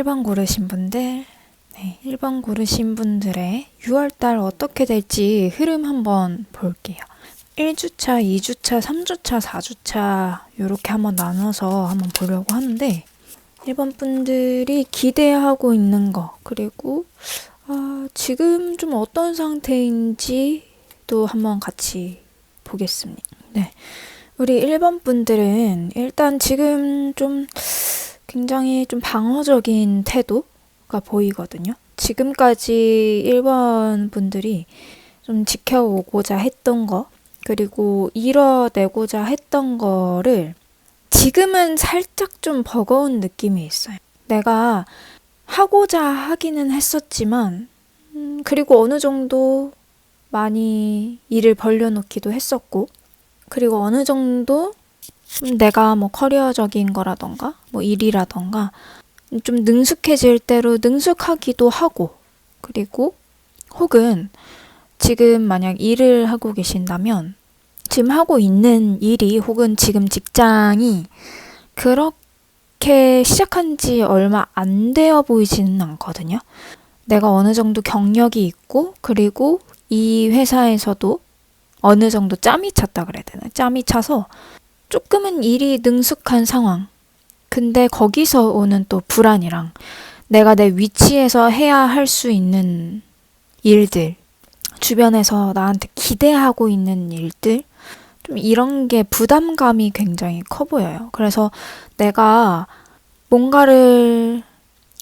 1번 고르신 분들, 1번 고르신 분들의 6월달 어떻게 될지 흐름 한번 볼게요. 1주차, 2주차, 3주차, 4주차 이렇게 한번 나눠서 한번 보려고 하는데 1번 분들이 기대하고 있는 거, 그리고 지금 좀 어떤 상태인지 또 한번 같이 보겠습니다. 우리 1번 분들은 일단 지금 좀 굉장히 좀 방어적인 태도가 보이거든요. 지금까지 1번 분들이 좀 지켜오고자 했던 거, 그리고 이뤄내고자 했던 거를 지금은 살짝 좀 버거운 느낌이 있어요. 내가 하고자 하기는 했었지만, 그리고 어느 정도 많이 일을 벌려놓기도 했었고, 그리고 어느 정도 내가 뭐 커리어적인 거라던가 뭐 일이라던가 좀 능숙해질 대로 능숙하기도 하고, 그리고 혹은 지금 만약 일을 하고 계신다면 지금 하고 있는 일이 혹은 지금 직장이 그렇게 시작한 지 얼마 안 되어 보이지는 않거든요. 내가 어느 정도 경력이 있고, 그리고 이 회사에서도 어느 정도 짬이 찼다 그래야 되나? 짬이 차서 조금은 일이 능숙한 상황. 근데 거기서 오는 또 불안이랑 내가 내 위치에서 해야 할 수 있는 일들, 주변에서 나한테 기대하고 있는 일들, 좀 이런 게 부담감이 굉장히 커 보여요. 그래서 내가 뭔가를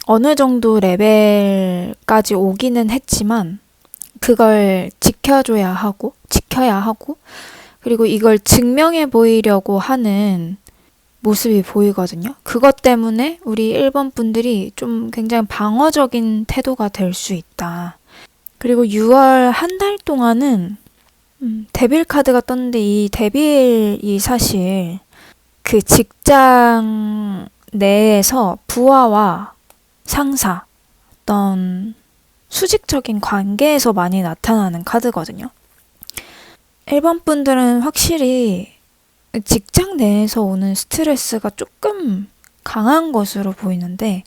어느 정도 레벨까지 오기는 했지만 그걸 지켜야 하고, 그리고 이걸 증명해 보이려고 하는 모습이 보이거든요. 그것 때문에 우리 1번 분들이 좀 굉장히 방어적인 태도가 될 수 있다. 그리고 6월 한 달 동안은 데빌 카드가 떴는데 이 데빌이 사실 그 직장 내에서 부하와 상사, 어떤 수직적인 관계에서 많이 나타나는 카드거든요. 1번 분들은 확실히 직장 내에서 오는 스트레스가 조금 강한 것으로 보이는데,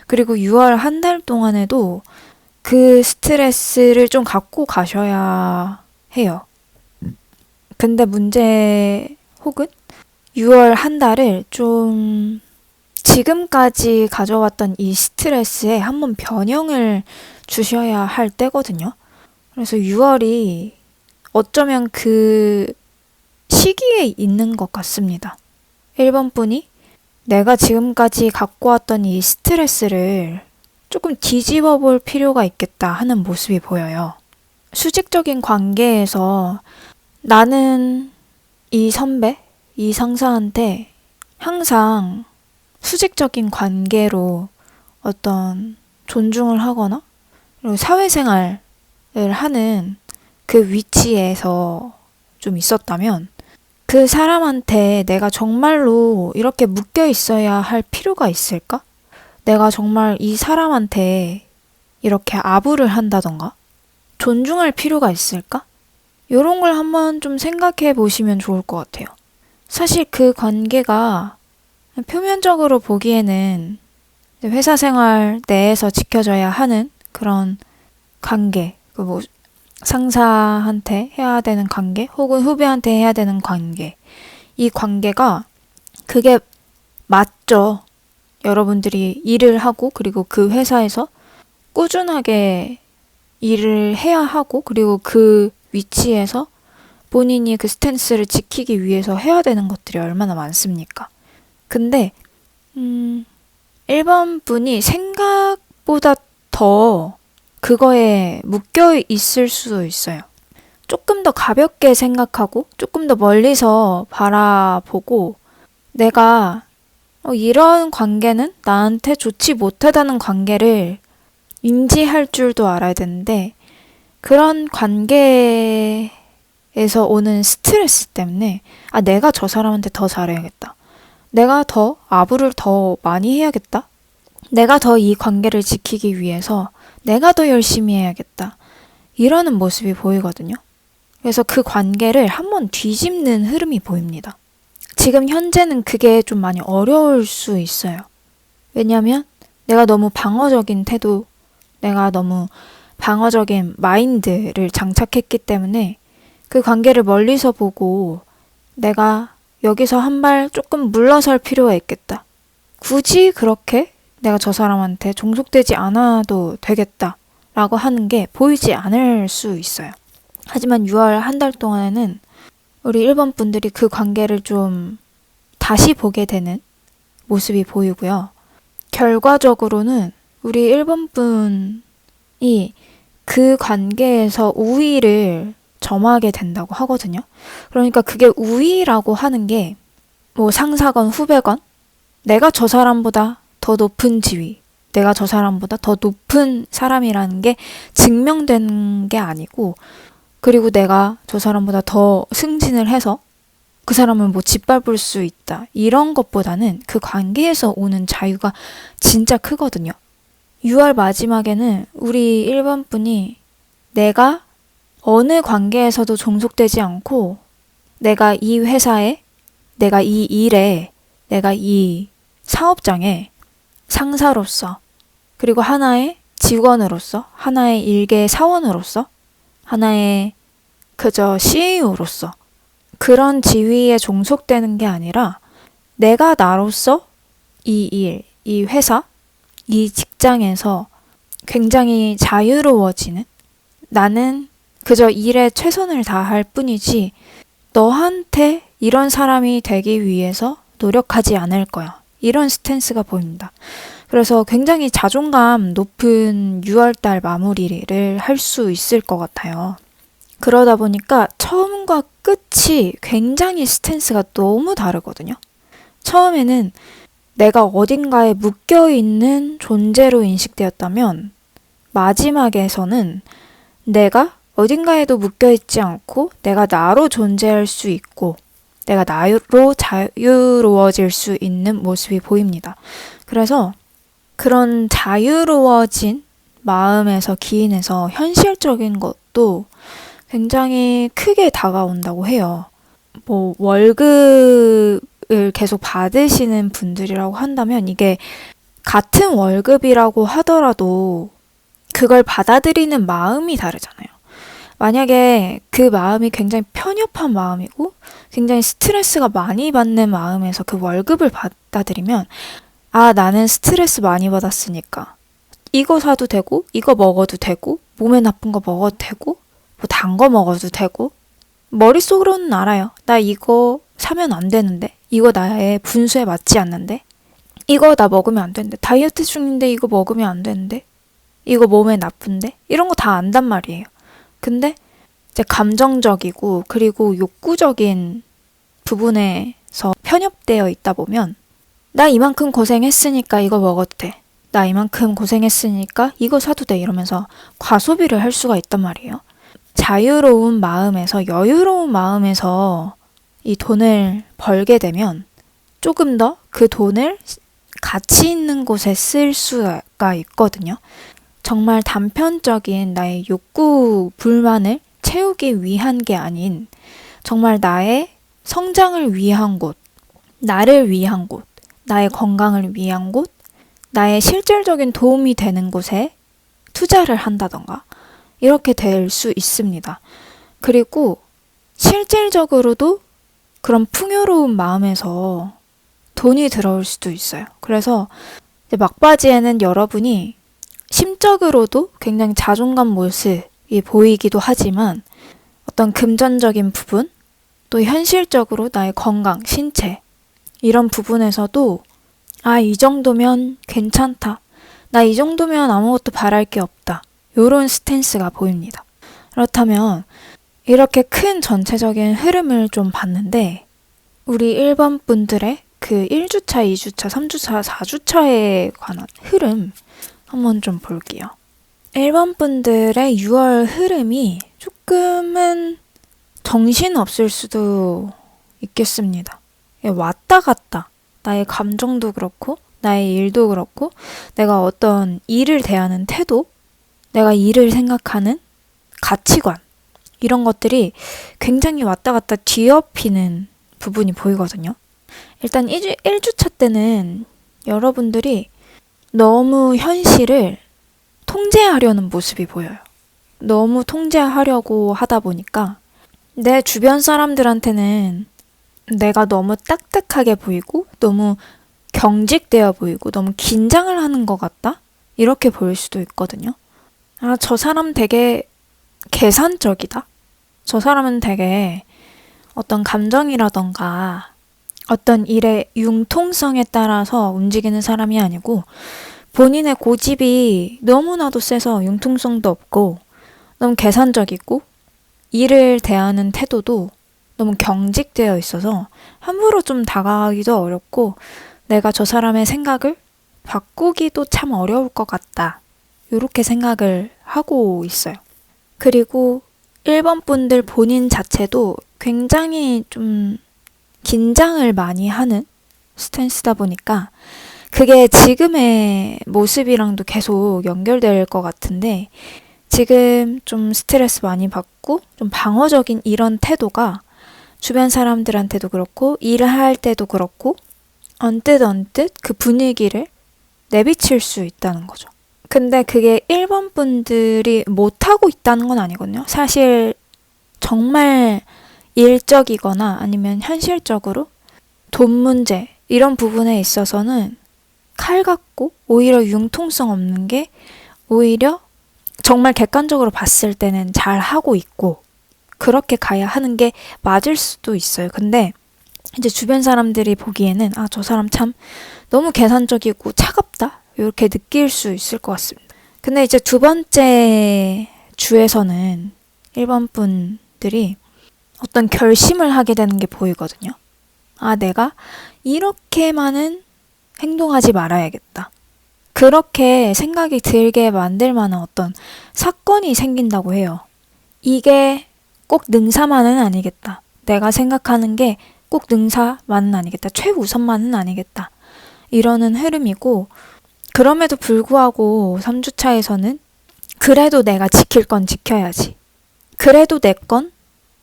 그리고 6월 한 달 동안에도 그 스트레스를 좀 갖고 가셔야 해요. 근데 문제 혹은 6월 한 달을 좀 지금까지 가져왔던 이 스트레스에 한번 변형을 주셔야 할 때거든요. 그래서 6월이 어쩌면 그 시기에 있는 것 같습니다. 1번 분이 내가 지금까지 갖고 왔던 이 스트레스를 조금 뒤집어 볼 필요가 있겠다 하는 모습이 보여요. 수직적인 관계에서 나는 이 선배, 이 상사한테 항상 수직적인 관계로 어떤 존중을 하거나, 그리고 사회생활을 하는 그 위치에서 좀 있었다면 그 사람한테 내가 정말로 이렇게 묶여 있어야 할 필요가 있을까? 내가 정말 이 사람한테 이렇게 아부를 한다던가 존중할 필요가 있을까? 이런 걸 한번 좀 생각해 보시면 좋을 것 같아요. 사실 그 관계가 표면적으로 보기에는 회사 생활 내에서 지켜져야 하는 그런 관계, 뭐 상사한테 해야 되는 관계, 혹은 후배한테 해야 되는 관계, 이 관계가 그게 맞죠. 여러분들이 일을 하고, 그리고 그 회사에서 꾸준하게 일을 해야 하고, 그리고 그 위치에서 본인이 그 스탠스를 지키기 위해서 해야 되는 것들이 얼마나 많습니까? 근데 1번 분이 생각보다 더 그거에 묶여 있을 수도 있어요. 조금 더 가볍게 생각하고 조금 더 멀리서 바라보고 내가 이런 관계는 나한테 좋지 못하다는 관계를 인지할 줄도 알아야 되는데, 그런 관계에서 오는 스트레스 때문에 내가 저 사람한테 더 잘해야겠다. 내가 더 아부를 더 많이 해야겠다. 내가 더 이 관계를 지키기 위해서 내가 더 열심히 해야겠다. 이러는 모습이 보이거든요. 그래서 그 관계를 한번 뒤집는 흐름이 보입니다. 지금 현재는 그게 좀 많이 어려울 수 있어요. 왜냐면 내가 너무 방어적인 태도, 내가 너무 방어적인 마인드를 장착했기 때문에 그 관계를 멀리서 보고 내가 여기서 한 발 조금 물러설 필요가 있겠다. 굳이 그렇게 내가 저 사람한테 종속되지 않아도 되겠다. 라고 하는 게 보이지 않을 수 있어요. 하지만 6월 한 달 동안에는 우리 1번 분들이 그 관계를 좀 다시 보게 되는 모습이 보이고요. 결과적으로는 우리 1번 분이 그 관계에서 우위를 점하게 된다고 하거든요. 그러니까 그게 우위라고 하는 게 뭐 상사건 후배건 내가 저 사람보다 더 높은 지위, 내가 저 사람보다 더 높은 사람이라는 게 증명된 게 아니고, 그리고 내가 저 사람보다 더 승진을 해서 그 사람을 뭐 짓밟을 수 있다. 이런 것보다는 그 관계에서 오는 자유가 진짜 크거든요. 6월 마지막에는 우리 1번 분이 내가 어느 관계에서도 종속되지 않고 내가 이 회사에, 내가 이 일에, 내가 이 사업장에 상사로서, 그리고 하나의 직원으로서, 하나의 일개 사원으로서, 하나의 그저 CEO로서 그런 지위에 종속되는 게 아니라 내가 나로서 이 일, 이 회사, 이 직장에서 굉장히 자유로워지는, 나는 그저 일에 최선을 다할 뿐이지 너한테 이런 사람이 되기 위해서 노력하지 않을 거야. 이런 스탠스가 보입니다. 그래서 굉장히 자존감 높은 6월달 마무리를 할 수 있을 것 같아요. 그러다 보니까 처음과 끝이 굉장히 스탠스가 너무 다르거든요. 처음에는 내가 어딘가에 묶여있는 존재로 인식되었다면 마지막에서는 내가 어딘가에도 묶여있지 않고 내가 나로 존재할 수 있고 내가 나로 자유로워질 수 있는 모습이 보입니다. 그래서 그런 자유로워진 마음에서 기인해서 현실적인 것도 굉장히 크게 다가온다고 해요. 뭐 월급을 계속 받으시는 분들이라고 한다면 이게 같은 월급이라고 하더라도 그걸 받아들이는 마음이 다르잖아요. 만약에 그 마음이 굉장히 편협한 마음이고 굉장히 스트레스가 많이 받는 마음에서 그 월급을 받아들이면 아, 나는 스트레스 많이 받았으니까 이거 사도 되고 이거 먹어도 되고 몸에 나쁜 거 먹어도 되고 뭐 단 거 먹어도 되고 머릿속으로는 알아요. 나 이거 사면 안 되는데 이거 나의 분수에 맞지 않는데 이거 나 먹으면 안 되는데 다이어트 중인데 이거 먹으면 안 되는데 이거 몸에 나쁜데 이런 거 다 안단 말이에요. 근데 이제 감정적이고 그리고 욕구적인 부분에서 편협되어 있다 보면 나 이만큼 고생했으니까 이거 먹어도 돼. 나 이만큼 고생했으니까 이거 사도 돼. 이러면서 과소비를 할 수가 있단 말이에요. 자유로운 마음에서, 여유로운 마음에서 이 돈을 벌게 되면 조금 더 그 돈을 가치 있는 곳에 쓸 수가 있거든요. 정말 단편적인 나의 욕구, 불만을 채우기 위한 게 아닌 정말 나의 성장을 위한 곳, 나를 위한 곳, 나의 건강을 위한 곳, 나의 실질적인 도움이 되는 곳에 투자를 한다던가 이렇게 될 수 있습니다. 그리고 실질적으로도 그런 풍요로운 마음에서 돈이 들어올 수도 있어요. 그래서 이제 막바지에는 여러분이 심적으로도 굉장히 자존감 모습이 보이기도 하지만 어떤 금전적인 부분, 또 현실적으로 나의 건강, 신체 이런 부분에서도 아, 이 정도면 괜찮다. 나 이 정도면 아무것도 바랄 게 없다. 요런 스탠스가 보입니다. 그렇다면 이렇게 큰 전체적인 흐름을 좀 봤는데 우리 1번 분들의 그 1주차, 2주차, 3주차, 4주차에 관한 흐름 한번 좀 볼게요. 1번 분들의 6월 흐름이 조금은 정신없을 수도 있겠습니다. 왔다 갔다. 나의 감정도 그렇고, 나의 일도 그렇고, 내가 어떤 일을 대하는 태도, 내가 일을 생각하는 가치관, 이런 것들이 굉장히 왔다 갔다 뒤엎이는 부분이 보이거든요. 일단 1주차 때는 여러분들이 너무 현실을 통제하려는 모습이 보여요. 너무 통제하려고 하다 보니까 내 주변 사람들한테는 내가 너무 딱딱하게 보이고 너무 경직되어 보이고 너무 긴장을 하는 것 같다? 이렇게 보일 수도 있거든요. 아, 저 사람 되게 계산적이다? 저 사람은 되게 어떤 감정이라던가 어떤 일의 융통성에 따라서 움직이는 사람이 아니고 본인의 고집이 너무나도 세서 융통성도 없고 너무 계산적이고 일을 대하는 태도도 너무 경직되어 있어서 함부로 좀 다가가기도 어렵고 내가 저 사람의 생각을 바꾸기도 참 어려울 것 같다. 이렇게 생각을 하고 있어요. 그리고 1번 분들 본인 자체도 굉장히 좀 긴장을 많이 하는 스탠스다 보니까 그게 지금의 모습이랑도 계속 연결될 것 같은데 지금 좀 스트레스 많이 받고 좀 방어적인 이런 태도가 주변 사람들한테도 그렇고 일을 할 때도 그렇고 언뜻 그 분위기를 내비칠 수 있다는 거죠. 근데 그게 1번 분들이 못하고 있다는 건 아니거든요. 사실 정말 일적이거나 아니면 현실적으로 돈 문제 이런 부분에 있어서는 칼 같고 오히려 융통성 없는 게 오히려 정말 객관적으로 봤을 때는 잘 하고 있고 그렇게 가야 하는 게 맞을 수도 있어요. 근데 이제 주변 사람들이 보기에는 아, 저 사람 참 너무 계산적이고 차갑다 이렇게 느낄 수 있을 것 같습니다. 근데 이제 두 번째 주에서는 1번 분들이 어떤 결심을 하게 되는 게 보이거든요. 아, 내가 이렇게만은 행동하지 말아야겠다. 그렇게 생각이 들게 만들 만한 어떤 사건이 생긴다고 해요. 이게 꼭 능사만은 아니겠다. 내가 생각하는 게 꼭 능사만은 아니겠다. 최우선만은 아니겠다. 이러는 흐름이고 그럼에도 불구하고 3주차에서는 그래도 내가 지킬 건 지켜야지. 그래도 내 건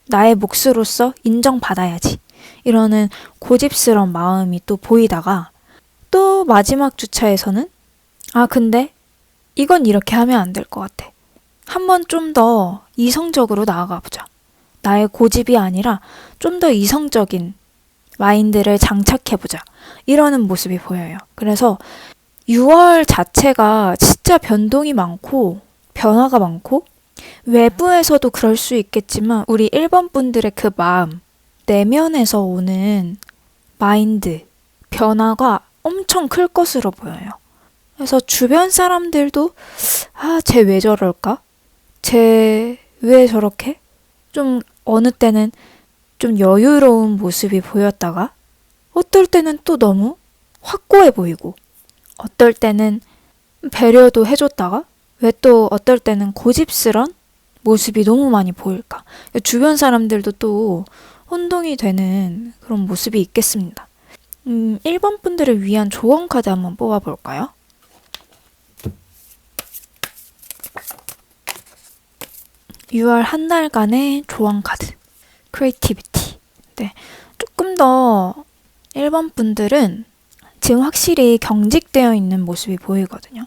나의 몫으로서 인정받아야지. 이러는 고집스러운 마음이 또 보이다가 또 마지막 주차에서는 아, 근데 이건 이렇게 하면 안 될 것 같아. 한번 좀 더 이성적으로 나아가 보자. 나의 고집이 아니라 좀 더 이성적인 마인드를 장착해보자. 이러는 모습이 보여요. 그래서 6월 자체가 진짜 변동이 많고 변화가 많고 외부에서도 그럴 수 있겠지만 우리 1번 분들의 그 마음, 내면에서 오는 마인드, 변화가 엄청 클 것으로 보여요. 그래서 주변 사람들도 아, 쟤 왜 저럴까? 쟤 왜 저렇게? 좀 어느 때는 좀 여유로운 모습이 보였다가 어떨 때는 또 너무 확고해 보이고 어떨 때는 배려도 해줬다가 왜 또 어떨 때는 고집스런 모습이 너무 많이 보일까? 주변 사람들도 또 혼동이 되는 그런 모습이 있겠습니다. 1번 분들을 위한 조언 카드 한번 뽑아볼까요? (6월) 한 달간의 조언 카드 크리에이티비티. 네, 조금 더 1번 분들은 지금 확실히 경직되어 있는 모습이 보이거든요.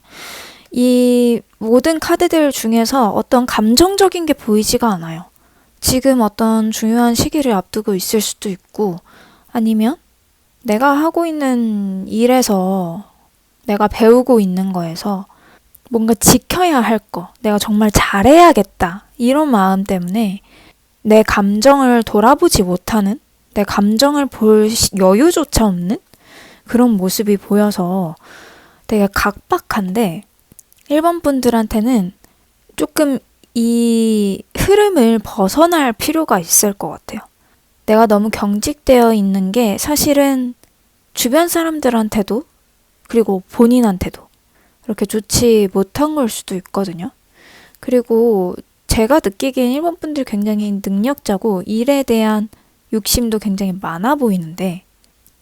이 모든 카드들 중에서 어떤 감정적인 게 보이지가 않아요. 지금 어떤 중요한 시기를 앞두고 있을 수도 있고 아니면 내가 하고 있는 일에서 내가 배우고 있는 거에서 뭔가 지켜야 할 거, 내가 정말 잘해야겠다 이런 마음 때문에 내 감정을 돌아보지 못하는, 내 감정을 볼 여유조차 없는 그런 모습이 보여서 되게 각박한데 1번 분들한테는 조금 이 흐름을 벗어날 필요가 있을 것 같아요. 내가 너무 경직되어 있는 게 사실은 주변 사람들한테도 그리고 본인한테도 그렇게 좋지 못한 걸 수도 있거든요. 그리고 제가 느끼기엔 1번 분들 굉장히 능력자고 일에 대한 욕심도 굉장히 많아 보이는데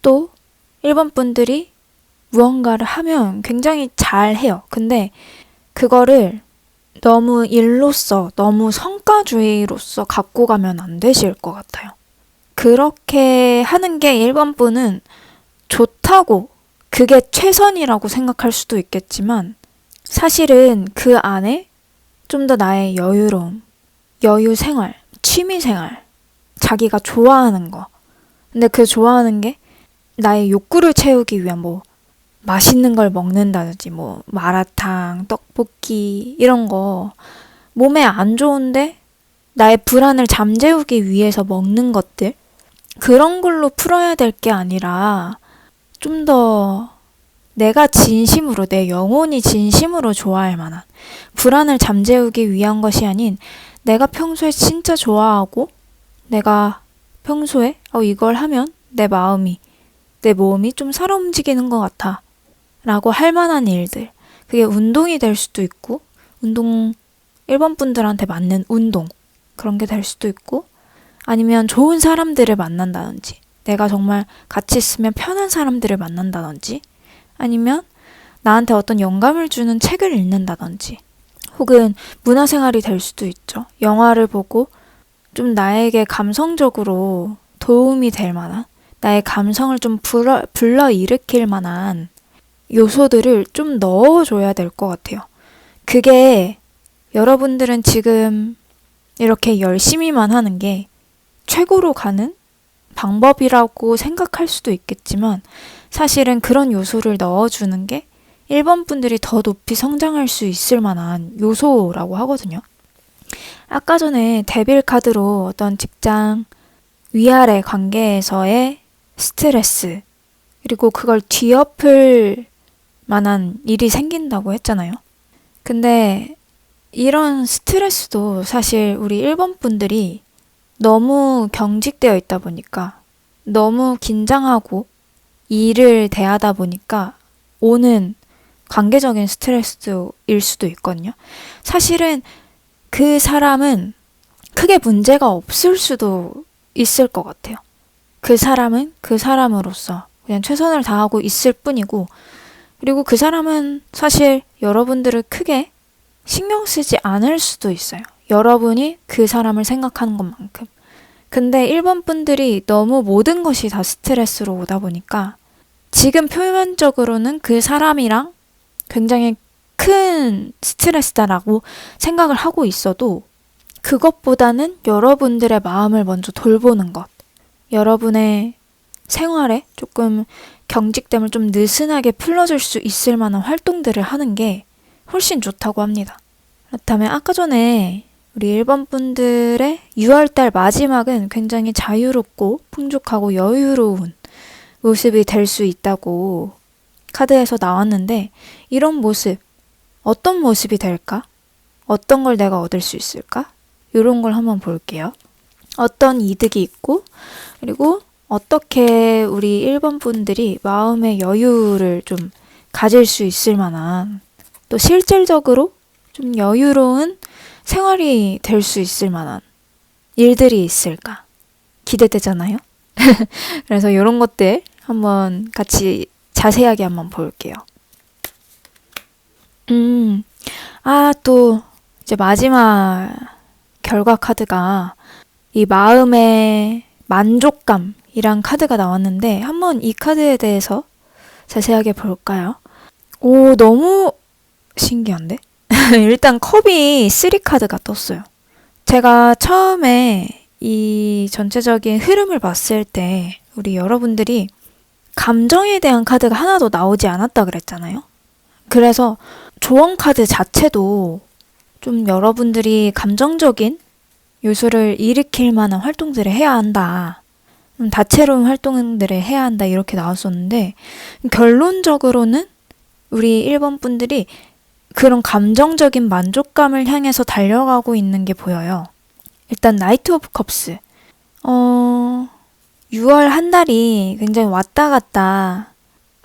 또 1번 분들이 무언가를 하면 굉장히 잘해요. 근데 그거를 너무 일로서, 너무 성과주의로서 갖고 가면 안 되실 것 같아요. 그렇게 하는 게 1번 분은 좋다고 그게 최선이라고 생각할 수도 있겠지만 사실은 그 안에 좀 더 나의 여유로움, 여유 생활, 취미 생활, 자기가 좋아하는 거. 근데 그 좋아하는 게 나의 욕구를 채우기 위한 뭐 맛있는 걸 먹는다든지 뭐 마라탕, 떡볶이 이런 거 몸에 안 좋은데 나의 불안을 잠재우기 위해서 먹는 것들 그런 걸로 풀어야 될 게 아니라 좀 더 내가 진심으로 내 영혼이 진심으로 좋아할 만한 불안을 잠재우기 위한 것이 아닌 내가 평소에 진짜 좋아하고 내가 평소에 이걸 하면 내 마음이 내 몸이 좀 살아 움직이는 것 같아 라고 할 만한 일들 그게 운동이 될 수도 있고 운동 일본 분들한테 맞는 운동 그런 게 될 수도 있고 아니면 좋은 사람들을 만난다든지 내가 정말 같이 있으면 편한 사람들을 만난다든지 아니면 나한테 어떤 영감을 주는 책을 읽는다든지 혹은 문화생활이 될 수도 있죠. 영화를 보고 좀 나에게 감성적으로 도움이 될 만한 나의 감성을 좀 불러일으킬 만한 요소들을 좀 넣어줘야 될 것 같아요. 그게 여러분들은 지금 이렇게 열심히만 하는 게 최고로 가는 방법이라고 생각할 수도 있겠지만 사실은 그런 요소를 넣어주는 게 일본 분들이 더 높이 성장할 수 있을 만한 요소라고 하거든요. 아까 전에 데빌 카드로 어떤 직장 위아래 관계에서의 스트레스 그리고 그걸 뒤엎을 만한 일이 생긴다고 했잖아요. 근데 이런 스트레스도 사실 우리 일본 분들이 너무 경직되어 있다 보니까 너무 긴장하고 일을 대하다 보니까 오는 관계적인 스트레스일 수도 있거든요. 사실은 그 사람은 크게 문제가 없을 수도 있을 것 같아요. 그 사람은 그 사람으로서 그냥 최선을 다하고 있을 뿐이고 그리고 그 사람은 사실 여러분들을 크게 신경 쓰지 않을 수도 있어요. 여러분이 그 사람을 생각하는 것만큼. 근데 일본 분들이 너무 모든 것이 다 스트레스로 오다 보니까 지금 표면적으로는 그 사람이랑 굉장히 큰 스트레스다라고 생각을 하고 있어도 그것보다는 여러분들의 마음을 먼저 돌보는 것. 여러분의 생활에 조금 경직됨을 좀 느슨하게 풀어줄 수 있을 만한 활동들을 하는 게 훨씬 좋다고 합니다. 그렇다면 아까 전에 우리 일본 분들의 6월달 마지막은 굉장히 자유롭고 풍족하고 여유로운 모습이 될 수 있다고 카드에서 나왔는데 이런 모습, 어떤 모습이 될까? 어떤 걸 내가 얻을 수 있을까? 이런 걸 한번 볼게요. 어떤 이득이 있고 그리고 어떻게 우리 일본 분들이 마음의 여유를 좀 가질 수 있을 만한 또 실질적으로 좀 여유로운 생활이 될 수 있을 만한 일들이 있을까? 기대되잖아요? 그래서 이런 것들 한번 같이 자세하게 한번 볼게요. 또 이제 마지막 결과 카드가 이 마음의 만족감이란 카드가 나왔는데 한번 이 카드에 대해서 자세하게 볼까요? 오, 너무 신기한데? 일단 컵이 3카드가 떴어요. 제가 처음에 이 전체적인 흐름을 봤을 때 우리 여러분들이 감정에 대한 카드가 하나도 나오지 않았다 그랬잖아요. 그래서 조언 카드 자체도 좀 여러분들이 감정적인 요소를 일으킬 만한 활동들을 해야 한다. 다채로운 활동들을 해야 한다 이렇게 나왔었는데 결론적으로는 우리 일본 분들이 그런 감정적인 만족감을 향해서 달려가고 있는 게 보여요. 일단 나이트 오브 컵스 6월 한 달이 굉장히 왔다 갔다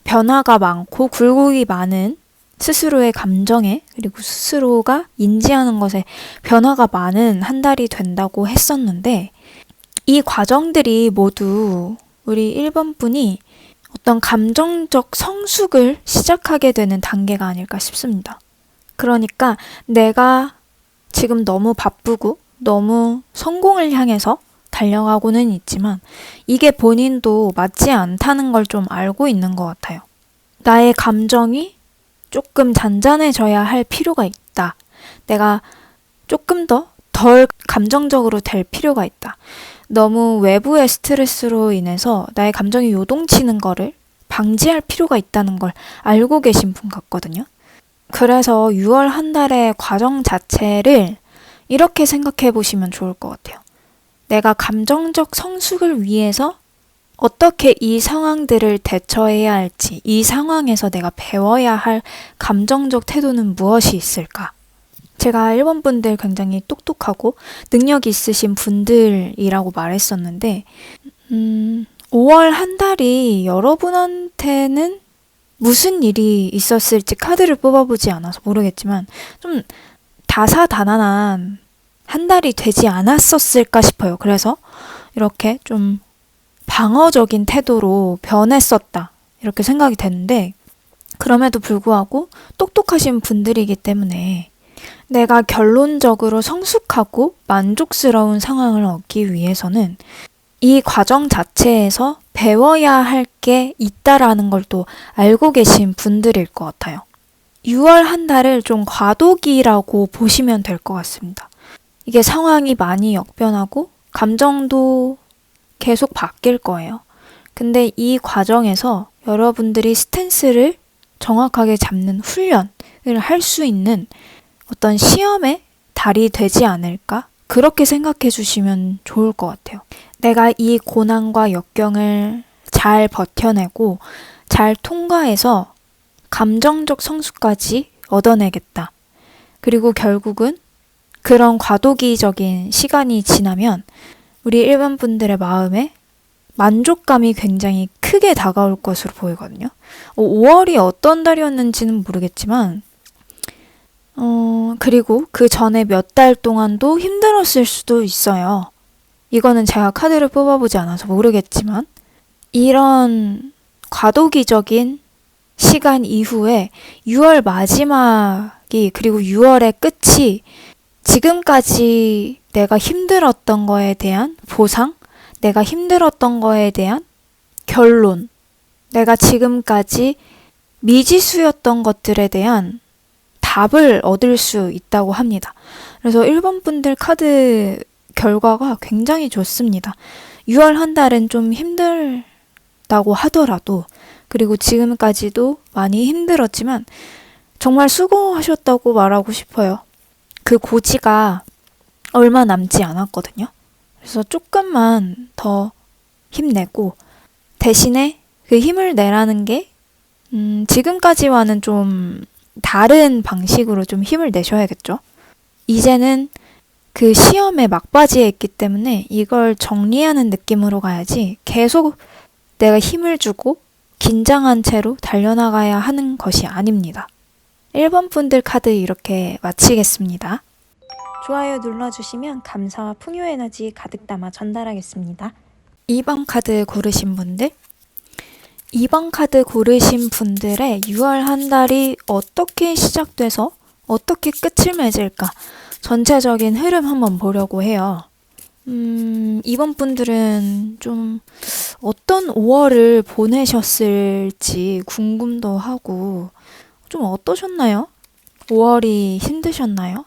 변화가 많고 굴곡이 많은 스스로의 감정에 그리고 스스로가 인지하는 것에 변화가 많은 한 달이 된다고 했었는데 이 과정들이 모두 우리 1번 분이 어떤 감정적 성숙을 시작하게 되는 단계가 아닐까 싶습니다. 그러니까 내가 지금 너무 바쁘고 너무 성공을 향해서 달려가고는 있지만 이게 본인도 맞지 않다는 걸 좀 알고 있는 것 같아요. 나의 감정이 조금 잔잔해져야 할 필요가 있다. 내가 조금 덜 감정적으로 될 필요가 있다. 너무 외부의 스트레스로 인해서 나의 감정이 요동치는 거를 방지할 필요가 있다는 걸 알고 계신 분 같거든요. 그래서 6월 한 달의 과정 자체를 이렇게 생각해 보시면 좋을 것 같아요. 내가 감정적 성숙을 위해서 어떻게 이 상황들을 대처해야 할지, 이 상황에서 내가 배워야 할 감정적 태도는 무엇이 있을까? 제가 일본 분들 굉장히 똑똑하고 능력 있으신 분들이라고 말했었는데 5월 한 달이 여러분한테는 무슨 일이 있었을지 카드를 뽑아보지 않아서 모르겠지만 좀 다사다난한 한 달이 되지 않았었을까 싶어요. 그래서 이렇게 좀 방어적인 태도로 변했었다. 이렇게 생각이 되는데 그럼에도 불구하고 똑똑하신 분들이기 때문에 내가 결론적으로 성숙하고 만족스러운 상황을 얻기 위해서는 이 과정 자체에서 배워야 할 게 있다라는 걸 또 알고 계신 분들일 것 같아요. 6월 한 달을 좀 과도기라고 보시면 될 것 같습니다. 이게 상황이 많이 역변하고 감정도 계속 바뀔 거예요. 근데 이 과정에서 여러분들이 스탠스를 정확하게 잡는 훈련을 할 수 있는 어떤 시험의 달이 되지 않을까? 그렇게 생각해 주시면 좋을 것 같아요. 내가 이 고난과 역경을 잘 버텨내고 잘 통과해서 감정적 성숙까지 얻어내겠다. 그리고 결국은 그런 과도기적인 시간이 지나면 우리 일반 분들의 마음에 만족감이 굉장히 크게 다가올 것으로 보이거든요. 5월이 어떤 달이었는지는 모르겠지만 그리고 그 전에 몇 달 동안도 힘들었을 수도 있어요. 이거는 제가 카드를 뽑아보지 않아서 모르겠지만 이런 과도기적인 시간 이후에 6월 마지막이 그리고 6월의 끝이 지금까지 내가 힘들었던 거에 대한 보상, 내가 힘들었던 거에 대한 결론, 내가 지금까지 미지수였던 것들에 대한 답을 얻을 수 있다고 합니다. 그래서 1번 분들 카드 결과가 굉장히 좋습니다. 6월 한 달은 좀 힘들다고 하더라도 그리고 지금까지도 많이 힘들었지만 정말 수고하셨다고 말하고 싶어요. 그 고지가 얼마 남지 않았거든요. 그래서 조금만 더 힘내고 대신에 그 힘을 내라는 게 지금까지와는 좀 다른 방식으로 좀 힘을 내셔야겠죠. 이제는 그 시험의 막바지에 있기 때문에 이걸 정리하는 느낌으로 가야지 계속 내가 힘을 주고 긴장한 채로 달려나가야 하는 것이 아닙니다. 1번 분들 카드 이렇게 마치겠습니다. 좋아요 눌러주시면 감사와 풍요 에너지 가득 담아 전달하겠습니다. 2번 카드 고르신 분들 2번 카드 고르신 분들의 6월 한 달이 어떻게 시작돼서 어떻게 끝을 맺을까 전체적인 흐름 한번 보려고 해요. 이번 분들은 좀 어떤 5월을 보내셨을지 궁금도 하고 좀 어떠셨나요? 5월이 힘드셨나요?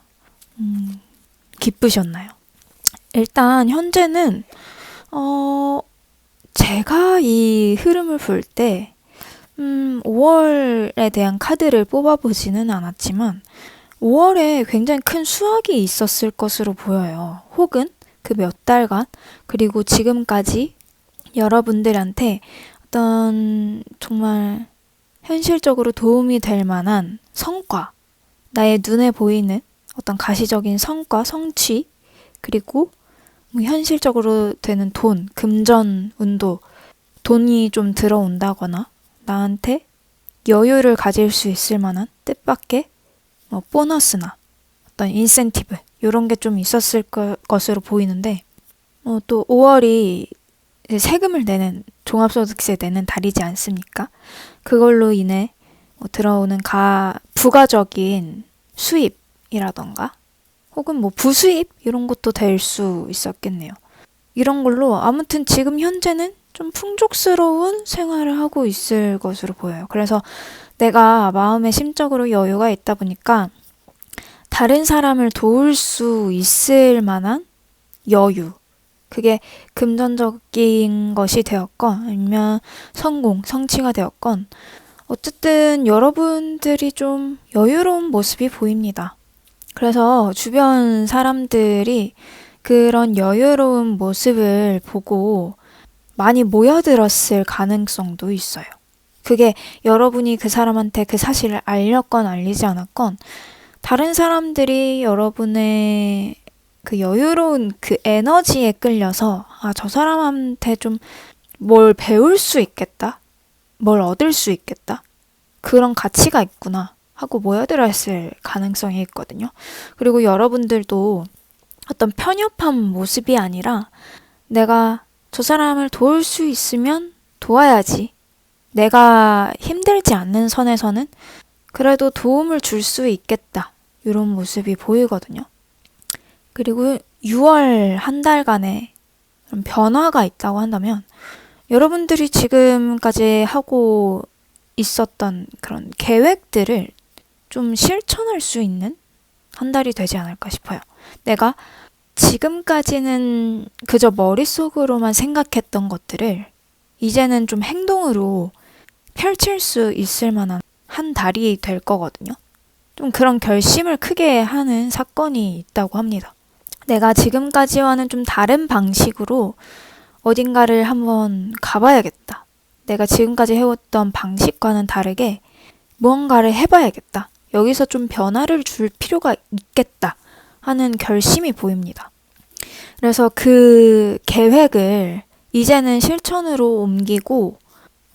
기쁘셨나요? 일단 현재는 제가 이 흐름을 볼 때 5월에 대한 카드를 뽑아보지는 않았지만 5월에 굉장히 큰 수확이 있었을 것으로 보여요. 혹은 그 몇 달간 그리고 지금까지 여러분들한테 어떤 정말 현실적으로 도움이 될 만한 성과, 나의 눈에 보이는 어떤 가시적인 성과, 성취, 그리고 현실적으로 되는 돈, 금전 운도, 돈이 좀 들어온다거나 나한테 여유를 가질 수 있을 만한 뜻밖의 보너스나 어떤 인센티브 이런 게 좀 있었을 것으로 보이는데 또 5월이 세금을 내는 종합소득세 내는 달이지 않습니까? 그걸로 인해 들어오는 부가적인 수입이라던가 혹은 부수입 이런 것도 될 수 있었겠네요. 이런 걸로 아무튼 지금 현재는 좀 풍족스러운 생활을 하고 있을 것으로 보여요. 그래서 내가 마음의 심적으로 여유가 있다 보니까 다른 사람을 도울 수 있을 만한 여유. 그게 금전적인 것이 되었건 아니면 성공, 성취가 되었건 어쨌든 여러분들이 좀 여유로운 모습이 보입니다. 그래서 주변 사람들이 그런 여유로운 모습을 보고 많이 모여들었을 가능성도 있어요. 그게 여러분이 그 사람한테 그 사실을 알렸건 알리지 않았건 다른 사람들이 여러분의 그 여유로운 그 에너지에 끌려서 저 사람한테 좀 뭘 배울 수 있겠다? 뭘 얻을 수 있겠다? 그런 가치가 있구나 하고 모여들었을 가능성이 있거든요. 그리고 여러분들도 어떤 편협한 모습이 아니라 내가 저 사람을 도울 수 있으면 도와야지. 내가 힘들지 않는 선에서는 그래도 도움을 줄 수 있겠다. 이런 모습이 보이거든요. 그리고 6월 한 달간의 변화가 있다고 한다면 여러분들이 지금까지 하고 있었던 그런 계획들을 좀 실천할 수 있는 한 달이 되지 않을까 싶어요. 내가 지금까지는 그저 머릿속으로만 생각했던 것들을 이제는 좀 행동으로 펼칠 수 있을 만한 한 달이 될 거거든요. 좀 그런 결심을 크게 하는 사건이 있다고 합니다. 내가 지금까지와는 좀 다른 방식으로 어딘가를 한번 가봐야겠다. 내가 지금까지 해왔던 방식과는 다르게 무언가를 해봐야겠다. 여기서 좀 변화를 줄 필요가 있겠다 하는 결심이 보입니다. 그래서 그 계획을 이제는 실천으로 옮기고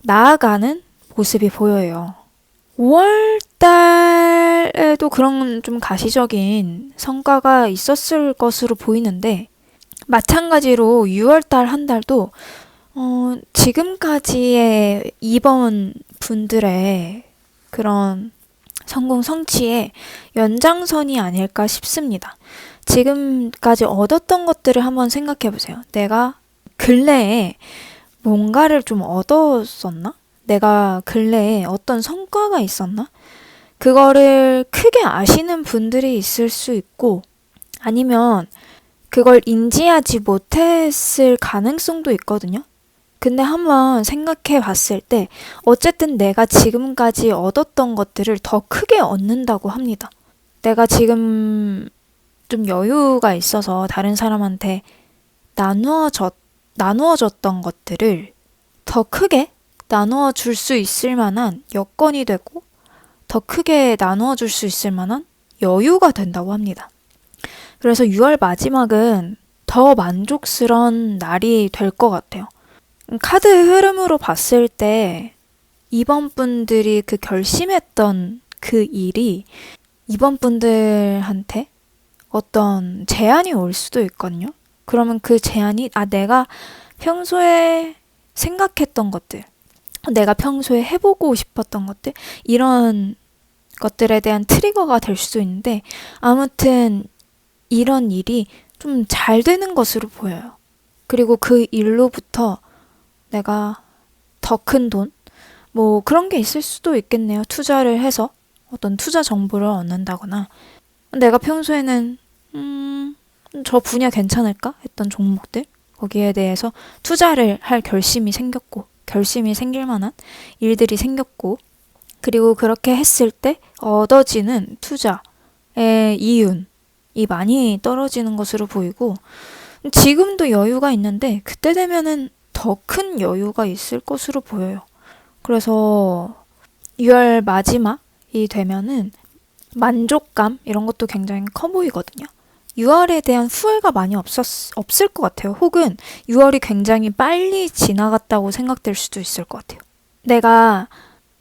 나아가는 모습이 보여요. 5월 달에도 그런 좀 가시적인 성과가 있었을 것으로 보이는데 마찬가지로 6월 달 한 달도 지금까지의 이번 분들의 그런 성공 성취의 연장선이 아닐까 싶습니다. 지금까지 얻었던 것들을 한번 생각해 보세요. 내가 근래에 뭔가를 좀 얻었었나? 내가 근래에 어떤 성과가 있었나? 그거를 크게 아시는 분들이 있을 수 있고 아니면 그걸 인지하지 못했을 가능성도 있거든요. 근데 한번 생각해 봤을 때 어쨌든 내가 지금까지 얻었던 것들을 더 크게 얻는다고 합니다. 내가 지금 좀 여유가 있어서 다른 사람한테 나누어졌던 것들을 더 크게 나누어 줄 수 있을 만한 여건이 되고 더 크게 나누어 줄 수 있을 만한 여유가 된다고 합니다. 그래서 6월 마지막은 더 만족스러운 날이 될 것 같아요. 카드 흐름으로 봤을 때 이번 분들이 그 결심했던 그 일이 이번 분들한테 어떤 제안이 올 수도 있거든요. 그러면 그 제안이 내가 평소에 생각했던 것들, 내가 평소에 해보고 싶었던 것들, 이런 것들에 대한 트리거가 될 수도 있는데 아무튼 이런 일이 좀 잘 되는 것으로 보여요. 그리고 그 일로부터 내가 더 큰 돈, 그런 게 있을 수도 있겠네요. 투자를 해서 어떤 투자 정보를 얻는다거나 내가 평소에는 저 분야 괜찮을까 했던 종목들 거기에 대해서 투자를 할 결심이 생겼고 결심이 생길 만한 일들이 생겼고 그리고 그렇게 했을 때 얻어지는 투자의 이윤이 많이 떨어지는 것으로 보이고 지금도 여유가 있는데 그때 되면은 더 큰 여유가 있을 것으로 보여요. 그래서 6월 마지막이 되면은 만족감 이런 것도 굉장히 커 보이거든요. 6월에 대한 후회가 많이 없을 것 같아요. 혹은 6월이 굉장히 빨리 지나갔다고 생각될 수도 있을 것 같아요. 내가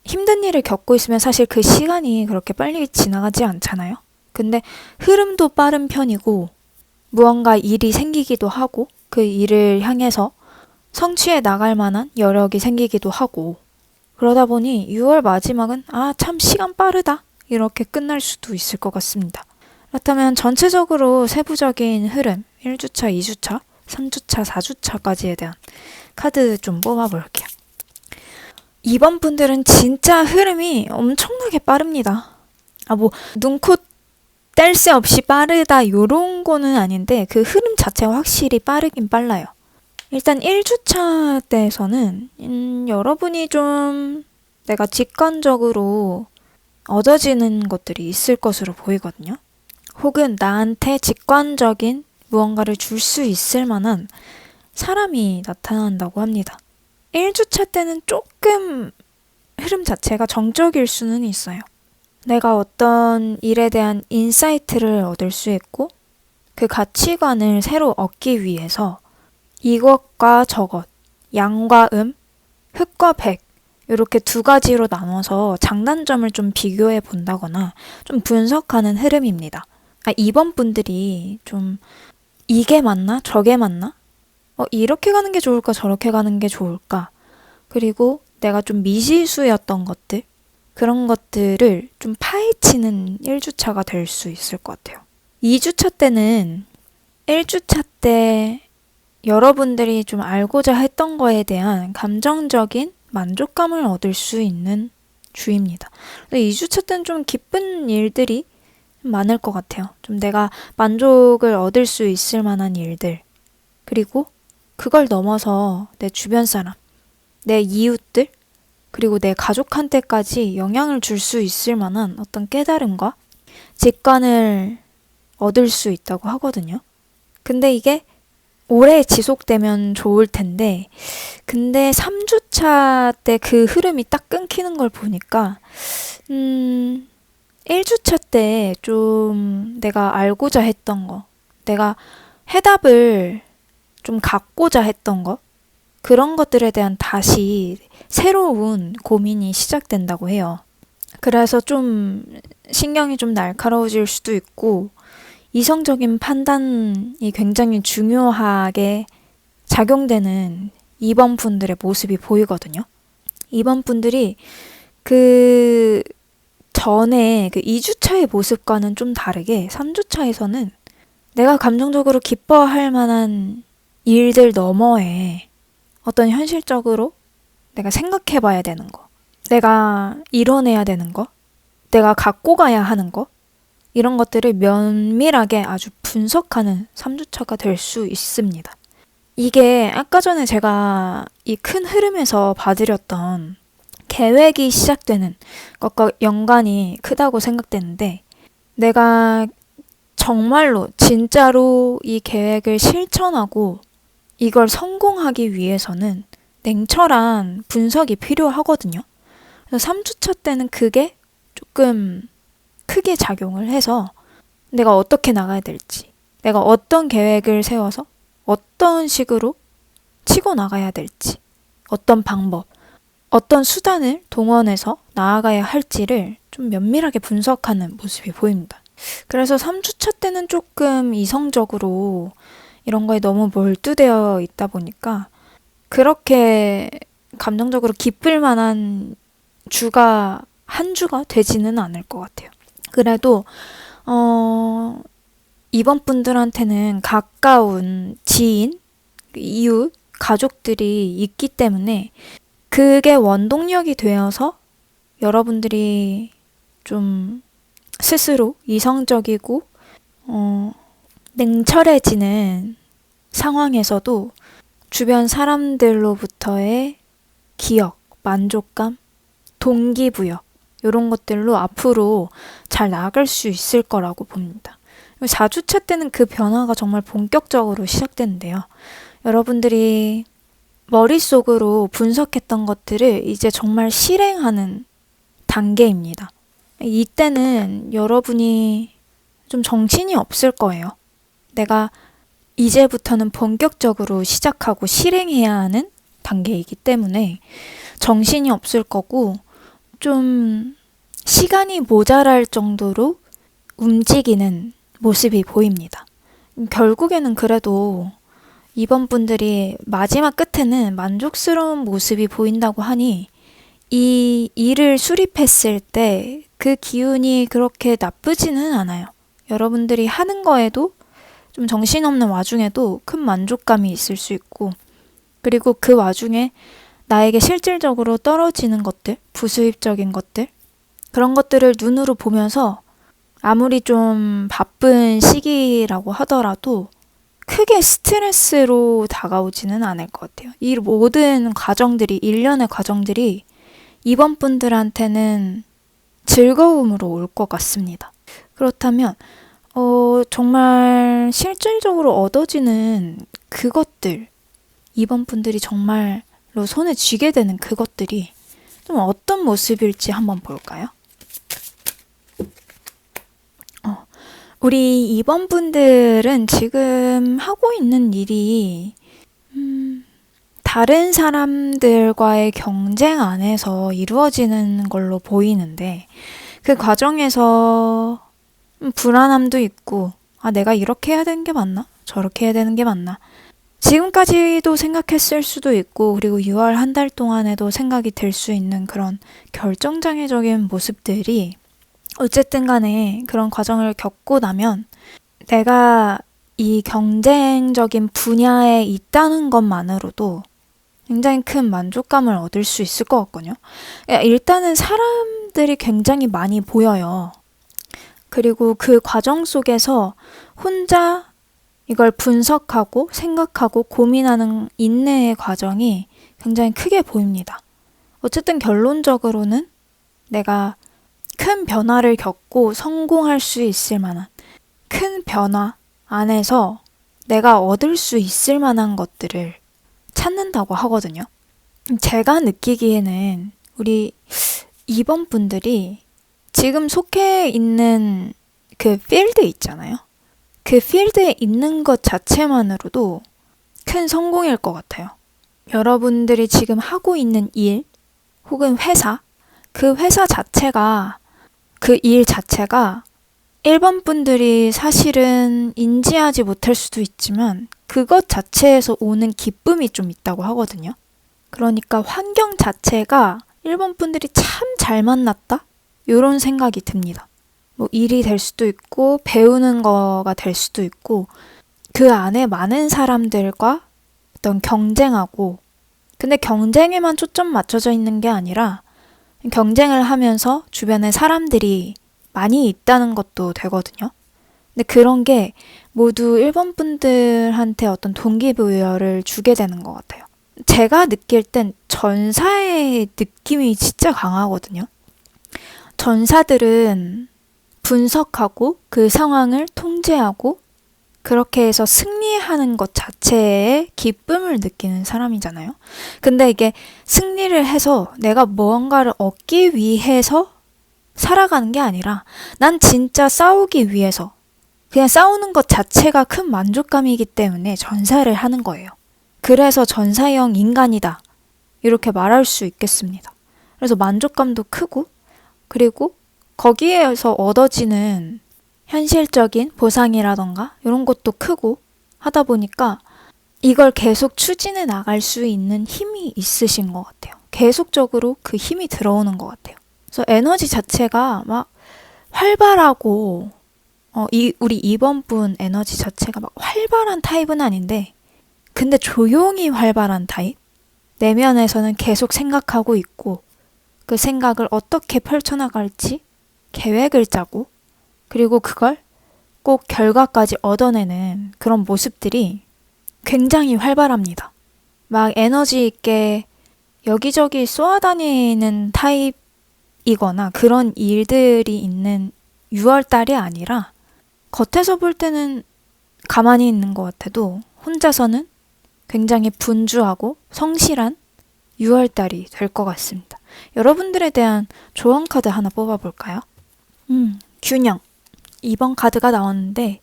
힘든 일을 겪고 있으면 사실 그 시간이 그렇게 빨리 지나가지 않잖아요. 근데 흐름도 빠른 편이고 무언가 일이 생기기도 하고 그 일을 향해서 성취해 나갈 만한 여력이 생기기도 하고 그러다 보니 6월 마지막은 참 시간 빠르다 이렇게 끝날 수도 있을 것 같습니다. 그렇다면 전체적으로 세부적인 흐름 1주차, 2주차, 3주차, 4주차까지에 대한 카드 좀 뽑아볼게요. 2번 분들은 진짜 흐름이 엄청나게 빠릅니다. 눈코 뗄 새 없이 빠르다 요런 거는 아닌데 그 흐름 자체가 확실히 빠르긴 빨라요. 일단 1주차 때에서는 여러분이 좀 내가 직관적으로 얻어지는 것들이 있을 것으로 보이거든요. 혹은 나한테 직관적인 무언가를 줄 수 있을 만한 사람이 나타난다고 합니다. 1주차 때는 조금 흐름 자체가 정적일 수는 있어요. 내가 어떤 일에 대한 인사이트를 얻을 수 있고 그 가치관을 새로 얻기 위해서 이것과 저것, 양과 흑과 백 이렇게 두 가지로 나눠서 장단점을 좀 비교해 본다거나 좀 분석하는 흐름입니다. 2번 분들이 좀 이게 맞나? 저게 맞나? 이렇게 가는 게 좋을까? 저렇게 가는 게 좋을까? 그리고 내가 좀 미지수였던 것들, 그런 것들을 좀 파헤치는 1주차가 될 수 있을 것 같아요. 2주차 때는 1주차 때 여러분들이 좀 알고자 했던 거에 대한 감정적인 만족감을 얻을 수 있는 주입니다. 2주차 때는 좀 기쁜 일들이 많을 것 같아요. 좀 내가 만족을 얻을 수 있을 만한 일들, 그리고 그걸 넘어서 내 주변 사람, 내 이웃들, 그리고 내 가족한테까지 영향을 줄 수 있을 만한 어떤 깨달음과 직관을 얻을 수 있다고 하거든요. 근데 이게 오래 지속되면 좋을 텐데, 근데 3주차 때 그 흐름이 딱 끊기는 걸 보니까 1주차 때 좀 내가 알고자 했던 거, 내가 해답을 좀 갖고자 했던 거, 그런 것들에 대한 다시 새로운 고민이 시작된다고 해요. 그래서 좀 신경이 좀 날카로워질 수도 있고 이성적인 판단이 굉장히 중요하게 작용되는 2번 분들의 모습이 보이거든요. 2번 분들이 그 전에 그 2주차의 모습과는 좀 다르게 3주차에서는 내가 감정적으로 기뻐할 만한 일들 너머에 어떤 현실적으로 내가 생각해 봐야 되는 거, 내가 이뤄내야 되는 거, 내가 갖고 가야 하는 거, 이런 것들을 면밀하게 아주 분석하는 3주차가 될 수 있습니다. 이게 아까 전에 제가 이 큰 흐름에서 봐드렸던 계획이 시작되는 것과 연관이 크다고 생각되는데, 내가 정말로 진짜로 이 계획을 실천하고 이걸 성공하기 위해서는 냉철한 분석이 필요하거든요. 그래서 3주차 때는 그게 조금 크게 작용을 해서 내가 어떻게 나가야 될지, 내가 어떤 계획을 세워서 어떤 식으로 치고 나가야 될지, 어떤 방법, 어떤 수단을 동원해서 나아가야 할지를 좀 면밀하게 분석하는 모습이 보입니다. 그래서 3주차 때는 조금 이성적으로 이런 거에 너무 몰두되어 있다 보니까 그렇게 감정적으로 기쁠 만한 주가 한 주가 되지는 않을 것 같아요. 그래도 이번 분들한테는 가까운 지인, 이웃, 가족들이 있기 때문에 그게 원동력이 되어서 여러분들이 좀 스스로 이성적이고 냉철해지는 상황에서도 주변 사람들로부터의 기억, 만족감, 동기부여 이런 것들로 앞으로 잘 나아갈 수 있을 거라고 봅니다. 4주차 때는 그 변화가 정말 본격적으로 시작되는데요. 여러분들이 머릿속으로 분석했던 것들을 이제 정말 실행하는 단계입니다. 이때는 여러분이 좀 정신이 없을 거예요. 내가 이제부터는 본격적으로 시작하고 실행해야 하는 단계이기 때문에 정신이 없을 거고 좀 시간이 모자랄 정도로 움직이는 모습이 보입니다. 결국에는 그래도 이번 분들이 마지막 끝에는 만족스러운 모습이 보인다고 하니 이 일을 수립했을 때 그 기운이 그렇게 나쁘지는 않아요. 여러분들이 하는 거에도 좀 정신없는 와중에도 큰 만족감이 있을 수 있고, 그리고 그 와중에 나에게 실질적으로 떨어지는 것들, 부수입적인 것들, 그런 것들을 눈으로 보면서 아무리 좀 바쁜 시기라고 하더라도 크게 스트레스로 다가오지는 않을 것 같아요. 이 모든 과정들이, 일련의 과정들이 이번 분들한테는 즐거움으로 올 것 같습니다. 그렇다면 정말 실질적으로 얻어지는 그것들, 이번 분들이 정말로 손에 쥐게 되는 그것들이 좀 어떤 모습일지 한번 볼까요? 우리 이번 분들은 지금 하고 있는 일이 다른 사람들과의 경쟁 안에서 이루어지는 걸로 보이는데, 그 과정에서 불안함도 있고, 내가 이렇게 해야 되는 게 맞나? 저렇게 해야 되는 게 맞나? 지금까지도 생각했을 수도 있고, 그리고 6월 한 달 동안에도 생각이 들 수 있는 그런 결정장애적인 모습들이 어쨌든 간에 그런 과정을 겪고 나면 내가 이 경쟁적인 분야에 있다는 것만으로도 굉장히 큰 만족감을 얻을 수 있을 것 같거든요. 일단은 사람들이 굉장히 많이 보여요. 그리고 그 과정 속에서 혼자 이걸 분석하고 생각하고 고민하는 인내의 과정이 굉장히 크게 보입니다. 어쨌든 결론적으로는 내가 큰 변화를 겪고 성공할 수 있을 만한 큰 변화 안에서 내가 얻을 수 있을 만한 것들을 찾는다고 하거든요. 제가 느끼기에는 우리 이번 분들이 지금 속해 있는 그 필드 있잖아요. 그 필드에 있는 것 자체만으로도 큰 성공일 것 같아요. 여러분들이 지금 하고 있는 일 혹은 회사, 그 회사 자체가, 그 일 자체가 일반 분들이 사실은 인지하지 못할 수도 있지만 그것 자체에서 오는 기쁨이 좀 있다고 하거든요. 그러니까 환경 자체가 일본 분들이 참 잘 만났다? 이런 생각이 듭니다. 뭐 일이 될 수도 있고 배우는 거가 될 수도 있고 그 안에 많은 사람들과 어떤 경쟁하고, 근데 경쟁에만 초점 맞춰져 있는 게 아니라 경쟁을 하면서 주변에 사람들이 많이 있다는 것도 되거든요. 근데 그런 게 모두 일본 분들한테 어떤 동기부여를 주게 되는 것 같아요. 제가 느낄 땐 전사의 느낌이 진짜 강하거든요. 전사들은 분석하고 그 상황을 통제하고 그렇게 해서 승리하는 것 자체에 기쁨을 느끼는 사람이잖아요. 근데 이게 승리를 해서 내가 무언가를 얻기 위해서 살아가는 게 아니라 난 진짜 싸우기 위해서, 그냥 싸우는 것 자체가 큰 만족감이기 때문에 전사를 하는 거예요. 그래서 전사형 인간이다, 이렇게 말할 수 있겠습니다. 그래서 만족감도 크고, 그리고 거기에서 얻어지는 현실적인 보상이라던가 이런 것도 크고 하다 보니까 이걸 계속 추진해 나갈 수 있는 힘이 있으신 것 같아요. 계속적으로 그 힘이 들어오는 것 같아요. 그래서 에너지 자체가 막 활발하고, 우리 이번 분 에너지 자체가 막 활발한 타입은 아닌데, 근데 조용히 활발한 타입? 내면에서는 계속 생각하고 있고, 그 생각을 어떻게 펼쳐나갈지 계획을 짜고, 그리고 그걸 꼭 결과까지 얻어내는 그런 모습들이 굉장히 활발합니다. 막 에너지 있게 여기저기 쏘아다니는 타입이거나 그런 일들이 있는 6월달이 아니라, 겉에서 볼 때는 가만히 있는 것 같아도 혼자서는 굉장히 분주하고 성실한 6월달이 될 것 같습니다. 여러분들에 대한 조언 카드 하나 뽑아볼까요? 균형. 2번 카드가 나왔는데,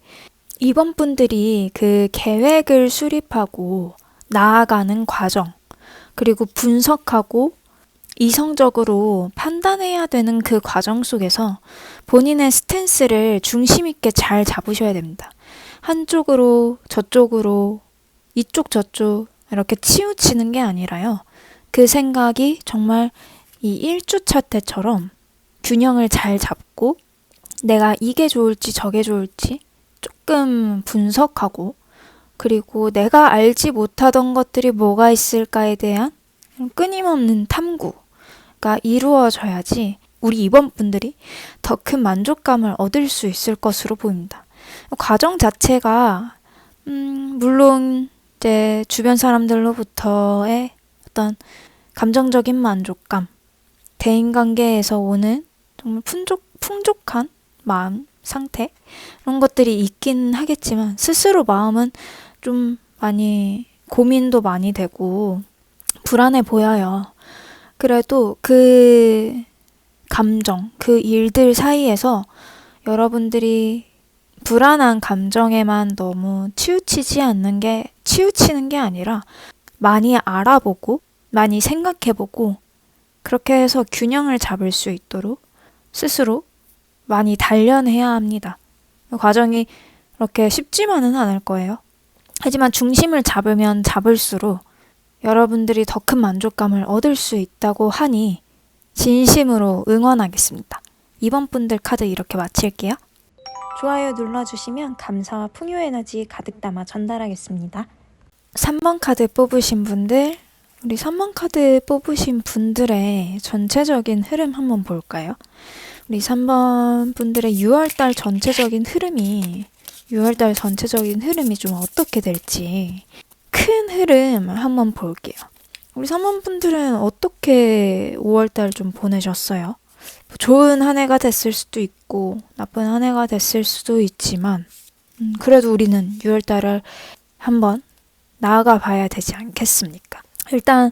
이번 분들이 그 계획을 수립하고 나아가는 과정, 그리고 분석하고 이성적으로 판단해야 되는 그 과정 속에서 본인의 스탠스를 중심 있게 잘 잡으셔야 됩니다. 한쪽으로 저쪽으로 이쪽 저쪽 이렇게 치우치는 게 아니라요. 그 생각이 정말 이 1주차 때처럼 균형을 잘 잡고 내가 이게 좋을지 저게 좋을지 조금 분석하고 그리고 내가 알지 못하던 것들이 뭐가 있을까에 대한 끊임없는 탐구가 이루어져야지 우리 임원분들이 더 큰 만족감을 얻을 수 있을 것으로 보입니다. 과정 자체가 물론 이제 주변 사람들로부터의 어떤 감정적인 만족감, 대인관계에서 오는 정말 풍족한 마음 상태 이런 것들이 있긴 하겠지만 스스로 마음은 좀 많이 고민도 많이 되고 불안해 보여요. 그래도 그 감정, 그 일들 사이에서 여러분들이 불안한 감정에만 너무 치우치는 게 아니라 많이 알아보고 많이 생각해보고 그렇게 해서 균형을 잡을 수 있도록 스스로 많이 단련해야 합니다. 그 과정이 그렇게 쉽지만은 않을 거예요. 하지만 중심을 잡으면 잡을수록 여러분들이 더 큰 만족감을 얻을 수 있다고 하니 진심으로 응원하겠습니다. 이번 분들 카드 이렇게 마칠게요. 좋아요 눌러주시면 감사와 풍요에너지 가득 담아 전달하겠습니다. 3번 카드 뽑으신 분들, 우리 3번 카드 뽑으신 분들의 전체적인 흐름 한번 볼까요? 우리 3번 분들의 6월달 전체적인 흐름이 좀 어떻게 될지 큰 흐름 한번 볼게요. 우리 3번 분들은 어떻게 5월달 좀 보내셨어요? 좋은 한 해가 됐을 수도 있고 나쁜 한 해가 됐을 수도 있지만 그래도 우리는 6월달을 한번 나아가 봐야 되지 않겠습니까? 일단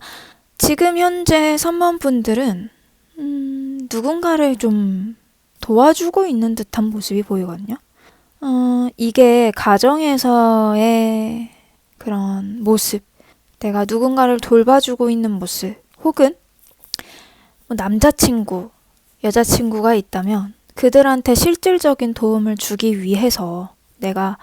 지금 현재 3번 분들은 누군가를 좀 도와주고 있는 듯한 모습이 보이거든요. 이게 가정에서의 그런 모습, 내가 누군가를 돌봐주고 있는 모습, 혹은 남자친구, 여자친구가 있다면 그들한테 실질적인 도움을 주기 위해서 내가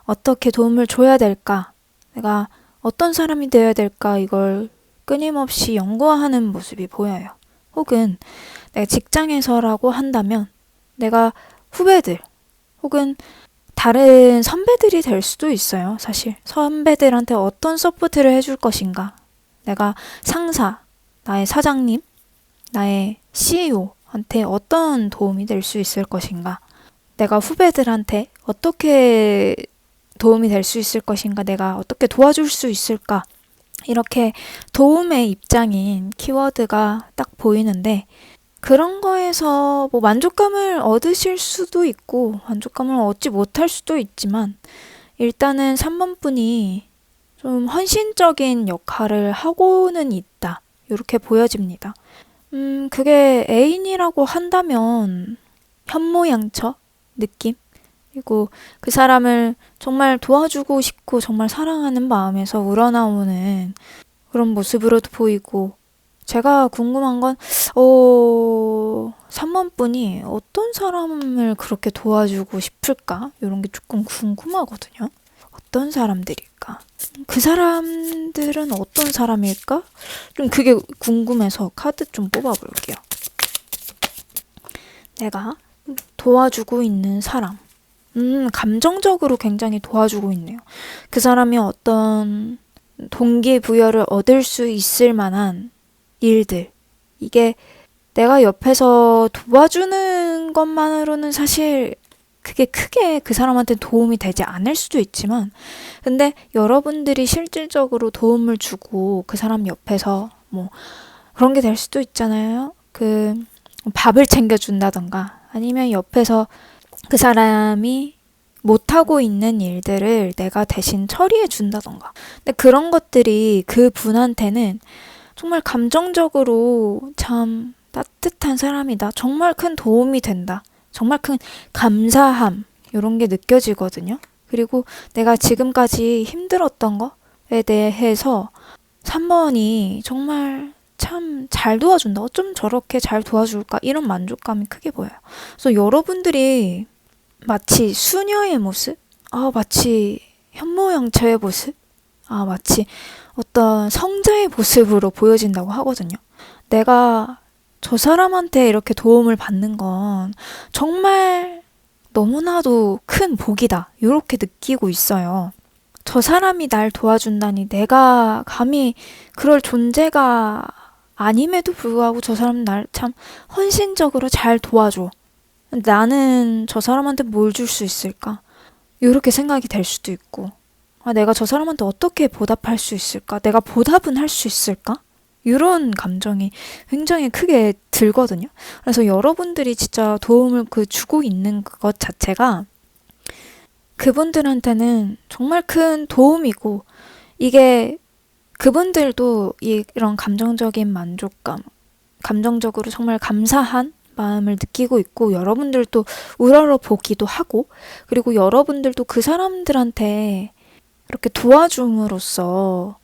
어떻게 도움을 줘야 될까, 내가 어떤 사람이 되어야 될까, 이걸 끊임없이 연구하는 모습이 보여요. 혹은 내가 직장에서라고 한다면 내가 후배들 혹은 다른 선배들이 될 수도 있어요. 사실 선배들한테 어떤 서포트를 해줄 것인가, 내가 상사, 나의 사장님, 나의 CEO한테 어떤 도움이 될 수 있을 것인가, 내가 후배들한테 어떻게 도움이 될 수 있을 것인가, 내가 어떻게 도와줄 수 있을까, 이렇게 도움의 입장인 키워드가 딱 보이는데 그런 거에서 뭐 만족감을 얻으실 수도 있고 만족감을 얻지 못할 수도 있지만 일단은 3번 분이 좀 헌신적인 역할을 하고는 있다, 이렇게 보여집니다. 그게 애인이라고 한다면 현모양처 느낌? 그리고 그 사람을 정말 도와주고 싶고 정말 사랑하는 마음에서 우러나오는 그런 모습으로도 보이고, 제가 궁금한 건 3번 분이 어떤 사람을 그렇게 도와주고 싶을까? 이런 게 조금 궁금하거든요. 어떤 사람들일까? 그 사람들은 어떤 사람일까? 좀 그게 궁금해서 카드 좀 뽑아볼게요. 내가 도와주고 있는 사람. 감정적으로 굉장히 도와주고 있네요. 그 사람이 어떤 동기부여를 얻을 수 있을 만한 일들. 이게 내가 옆에서 도와주는 것만으로는 사실 그게 크게 그 사람한테 도움이 되지 않을 수도 있지만, 근데 여러분들이 실질적으로 도움을 주고 그 사람 옆에서 뭐 그런 게 될 수도 있잖아요. 그 밥을 챙겨준다던가 아니면 옆에서 그 사람이 못하고 있는 일들을 내가 대신 처리해 준다던가. 근데 그런 것들이 그 분한테는 정말 감정적으로 참 따뜻한 사람이다, 정말 큰 도움이 된다, 정말 큰 감사함, 이런 게 느껴지거든요. 그리고 내가 지금까지 힘들었던 거에 대해서 3번이 정말 참 잘 도와준다, 어쩜 저렇게 잘 도와줄까, 이런 만족감이 크게 보여요. 그래서 여러분들이 마치 수녀의 모습? 마치 현모양처의 모습? 마치 어떤 성자의 모습으로 보여진다고 하거든요. 내가 저 사람한테 이렇게 도움을 받는 건 정말 너무나도 큰 복이다. 이렇게 느끼고 있어요. 저 사람이 날 도와준다니 내가 감히 그럴 존재가 아님에도 불구하고 저 사람 날 참 헌신적으로 잘 도와줘. 나는 저 사람한테 뭘 줄 수 있을까? 이렇게 생각이 될 수도 있고, 내가 저 사람한테 어떻게 보답할 수 있을까? 내가 보답은 할 수 있을까? 이런 감정이 굉장히 크게 들거든요. 그래서 여러분들이 진짜 도움을 주고 있는 것 자체가 그분들한테는 정말 큰 도움이고, 이게 그분들도 이런 감정적인 만족감, 감정적으로 정말 감사한 마음을 느끼고 있고, 여러분들도 우러러 보기도 하고, 그리고 여러분들도 그 사람들한테 이렇게 도와줌으로써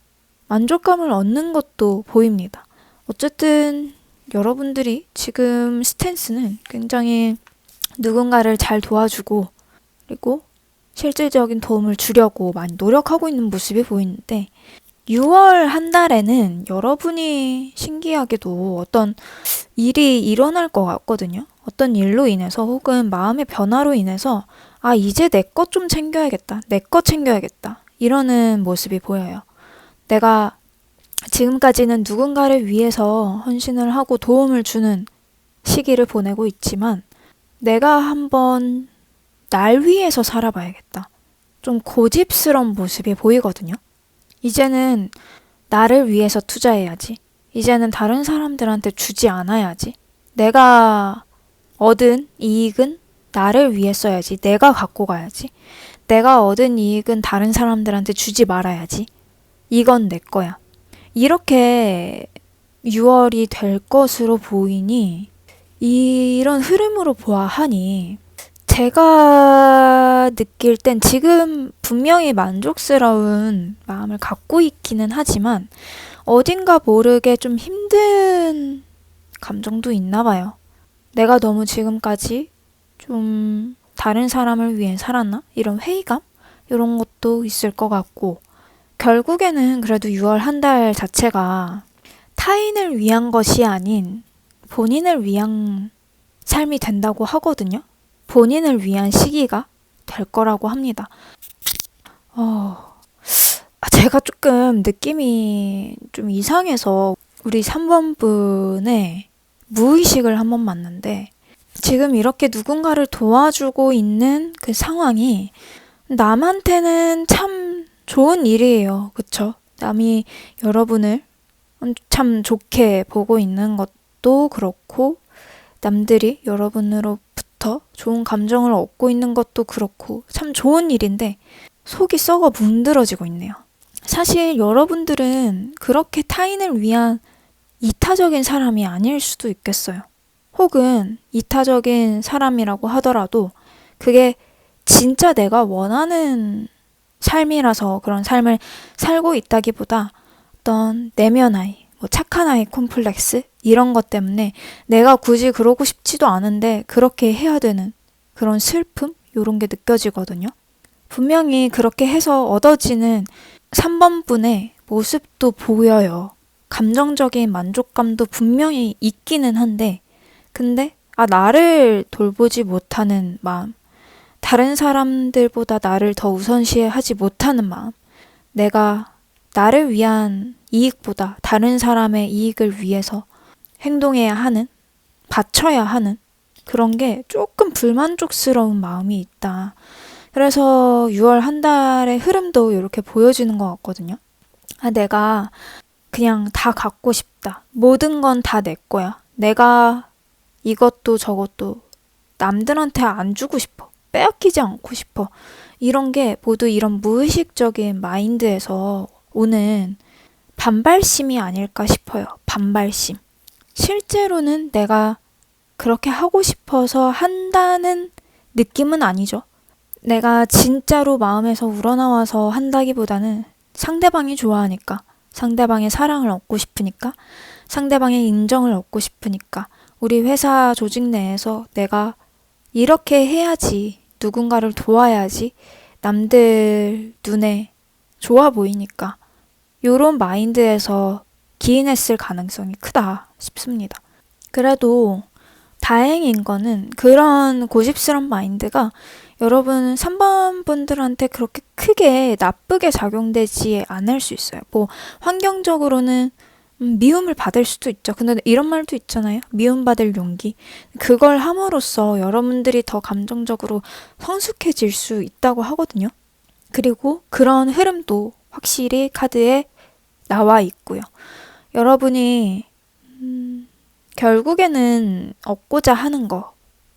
만족감을 얻는 것도 보입니다. 어쨌든 여러분들이 지금 스탠스는 굉장히 누군가를 잘 도와주고, 그리고 실질적인 도움을 주려고 많이 노력하고 있는 모습이 보이는데, 6월 한 달에는 여러분이 신기하게도 어떤 일이 일어날 것 같거든요. 어떤 일로 인해서 혹은 마음의 변화로 인해서 이제 내 것 좀 챙겨야겠다. 내 것 챙겨야겠다. 이러는 모습이 보여요. 내가 지금까지는 누군가를 위해서 헌신을 하고 도움을 주는 시기를 보내고 있지만 내가 한번 날 위해서 살아봐야겠다. 좀 고집스러운 모습이 보이거든요. 이제는 나를 위해서 투자해야지. 이제는 다른 사람들한테 주지 않아야지. 내가 얻은 이익은 나를 위해 써야지. 내가 갖고 가야지. 내가 얻은 이익은 다른 사람들한테 주지 말아야지. 이건 내 거야. 이렇게 6월이 될 것으로 보이니 이런 흐름으로 보아하니 제가 느낄 땐 지금 분명히 만족스러운 마음을 갖고 있기는 하지만 어딘가 모르게 좀 힘든 감정도 있나 봐요. 내가 너무 지금까지 좀 다른 사람을 위해 살았나? 이런 회의감? 이런 것도 있을 것 같고, 결국에는 그래도 6월 한 달 자체가 타인을 위한 것이 아닌 본인을 위한 삶이 된다고 하거든요. 본인을 위한 시기가 될 거라고 합니다. 제가 조금 느낌이 좀 이상해서 우리 3번 분의 무의식을 한번 만났는데, 지금 이렇게 누군가를 도와주고 있는 그 상황이 남한테는 참 좋은 일이에요. 그쵸? 남이 여러분을 참 좋게 보고 있는 것도 그렇고, 남들이 여러분으로부터 좋은 감정을 얻고 있는 것도 그렇고 참 좋은 일인데 속이 썩어 문드러지고 있네요. 사실 여러분들은 그렇게 타인을 위한 이타적인 사람이 아닐 수도 있겠어요. 혹은 이타적인 사람이라고 하더라도 그게 진짜 내가 원하는 삶이라서 그런 삶을 살고 있다기보다 어떤 내면 아이, 착한 아이 콤플렉스 이런 것 때문에 내가 굳이 그러고 싶지도 않은데 그렇게 해야 되는 그런 슬픔? 이런 게 느껴지거든요. 분명히 그렇게 해서 얻어지는 3번 분의 모습도 보여요. 감정적인 만족감도 분명히 있기는 한데, 근데 나를 돌보지 못하는 마음, 다른 사람들보다 나를 더 우선시하지 못하는 마음, 내가 나를 위한 이익보다 다른 사람의 이익을 위해서 행동해야 하는, 바쳐야 하는 그런 게 조금 불만족스러운 마음이 있다. 그래서 6월 한 달의 흐름도 이렇게 보여지는 것 같거든요. 내가 그냥 다 갖고 싶다. 모든 건 다 내 거야. 내가 이것도 저것도 남들한테 안 주고 싶어. 빼앗기지 않고 싶어. 이런 게 모두 이런 무의식적인 마인드에서 오는 반발심이 아닐까 싶어요. 반발심. 실제로는 내가 그렇게 하고 싶어서 한다는 느낌은 아니죠. 내가 진짜로 마음에서 우러나와서 한다기보다는 상대방이 좋아하니까, 상대방의 사랑을 얻고 싶으니까, 상대방의 인정을 얻고 싶으니까, 우리 회사 조직 내에서 내가 이렇게 해야지, 누군가를 도와야지, 남들 눈에 좋아 보이니까 요런 마인드에서 기인했을 가능성이 크다 싶습니다. 그래도 다행인 거는 그런 고집스러운 마인드가 여러분 3번 분들한테 그렇게 크게 나쁘게 작용되지 않을 수 있어요. 뭐 환경적으로는 미움을 받을 수도 있죠. 근데 이런 말도 있잖아요. 미움받을 용기. 그걸 함으로써 여러분들이 더 감정적으로 성숙해질 수 있다고 하거든요. 그리고 그런 흐름도 확실히 카드에 나와 있고요. 여러분이 결국에는 얻고자 하는 거,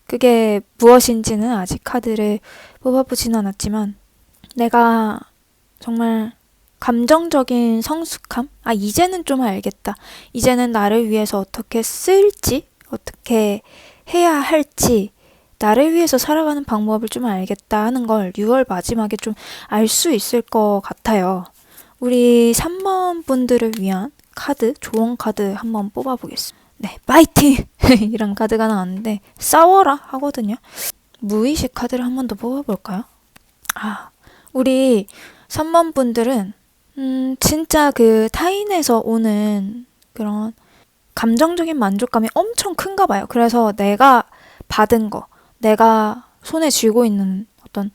그게 무엇인지는 아직 카드를 뽑아보진 않았지만 내가 정말 감정적인 성숙함? 이제는 좀 알겠다. 이제는 나를 위해서 어떻게 쓸지, 어떻게 해야 할지, 나를 위해서 살아가는 방법을 좀 알겠다 하는 걸 6월 마지막에 좀 알 수 있을 것 같아요. 우리 3번 분들을 위한 카드, 조언 카드 한번 뽑아보겠습니다. 네, 파이팅! 이런 카드가 나왔는데 싸워라 하거든요. 무의식 카드를 한 번 더 뽑아볼까요? 우리 3번 분들은 진짜 그 타인에서 오는 그런 감정적인 만족감이 엄청 큰가 봐요. 그래서 내가 받은 거, 내가 손에 쥐고 있는 어떤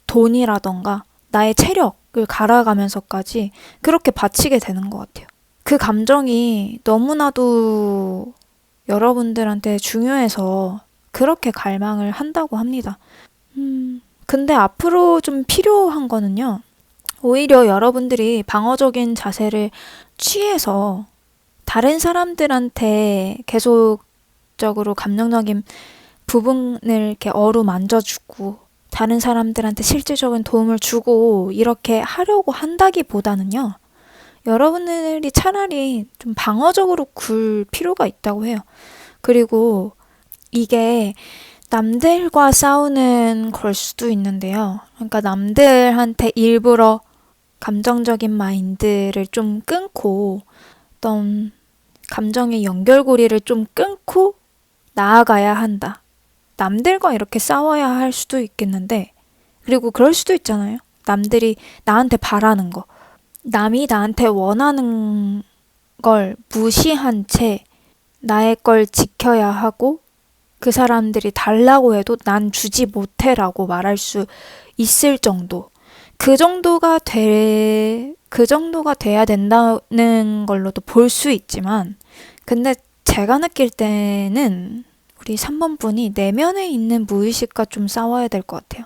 돈이라던가 나의 체력을 갈아가면서까지 그렇게 바치게 되는 것 같아요. 그 감정이 너무나도 여러분들한테 중요해서 그렇게 갈망을 한다고 합니다. 근데 앞으로 좀 필요한 거는요. 오히려 여러분들이 방어적인 자세를 취해서 다른 사람들한테 계속적으로 감정적인 부분을 이렇게 어루만져주고 다른 사람들한테 실질적인 도움을 주고 이렇게 하려고 한다기보다는요. 여러분들이 차라리 좀 방어적으로 굴 필요가 있다고 해요. 그리고 이게 남들과 싸우는 걸 수도 있는데요. 그러니까 남들한테 일부러 감정적인 마인드를 좀 끊고 어떤 감정의 연결고리를 좀 끊고 나아가야 한다. 남들과 이렇게 싸워야 할 수도 있겠는데 그리고 그럴 수도 있잖아요. 남들이 나한테 바라는 거. 남이 나한테 원하는 걸 무시한 채 나의 걸 지켜야 하고 그 사람들이 달라고 해도 난 주지 못해라고 말할 수 있을 정도. 그 정도가 돼야 된다는 걸로도 볼 수 있지만 근데 제가 느낄 때는 우리 3번 분이 내면에 있는 무의식과 좀 싸워야 될 것 같아요.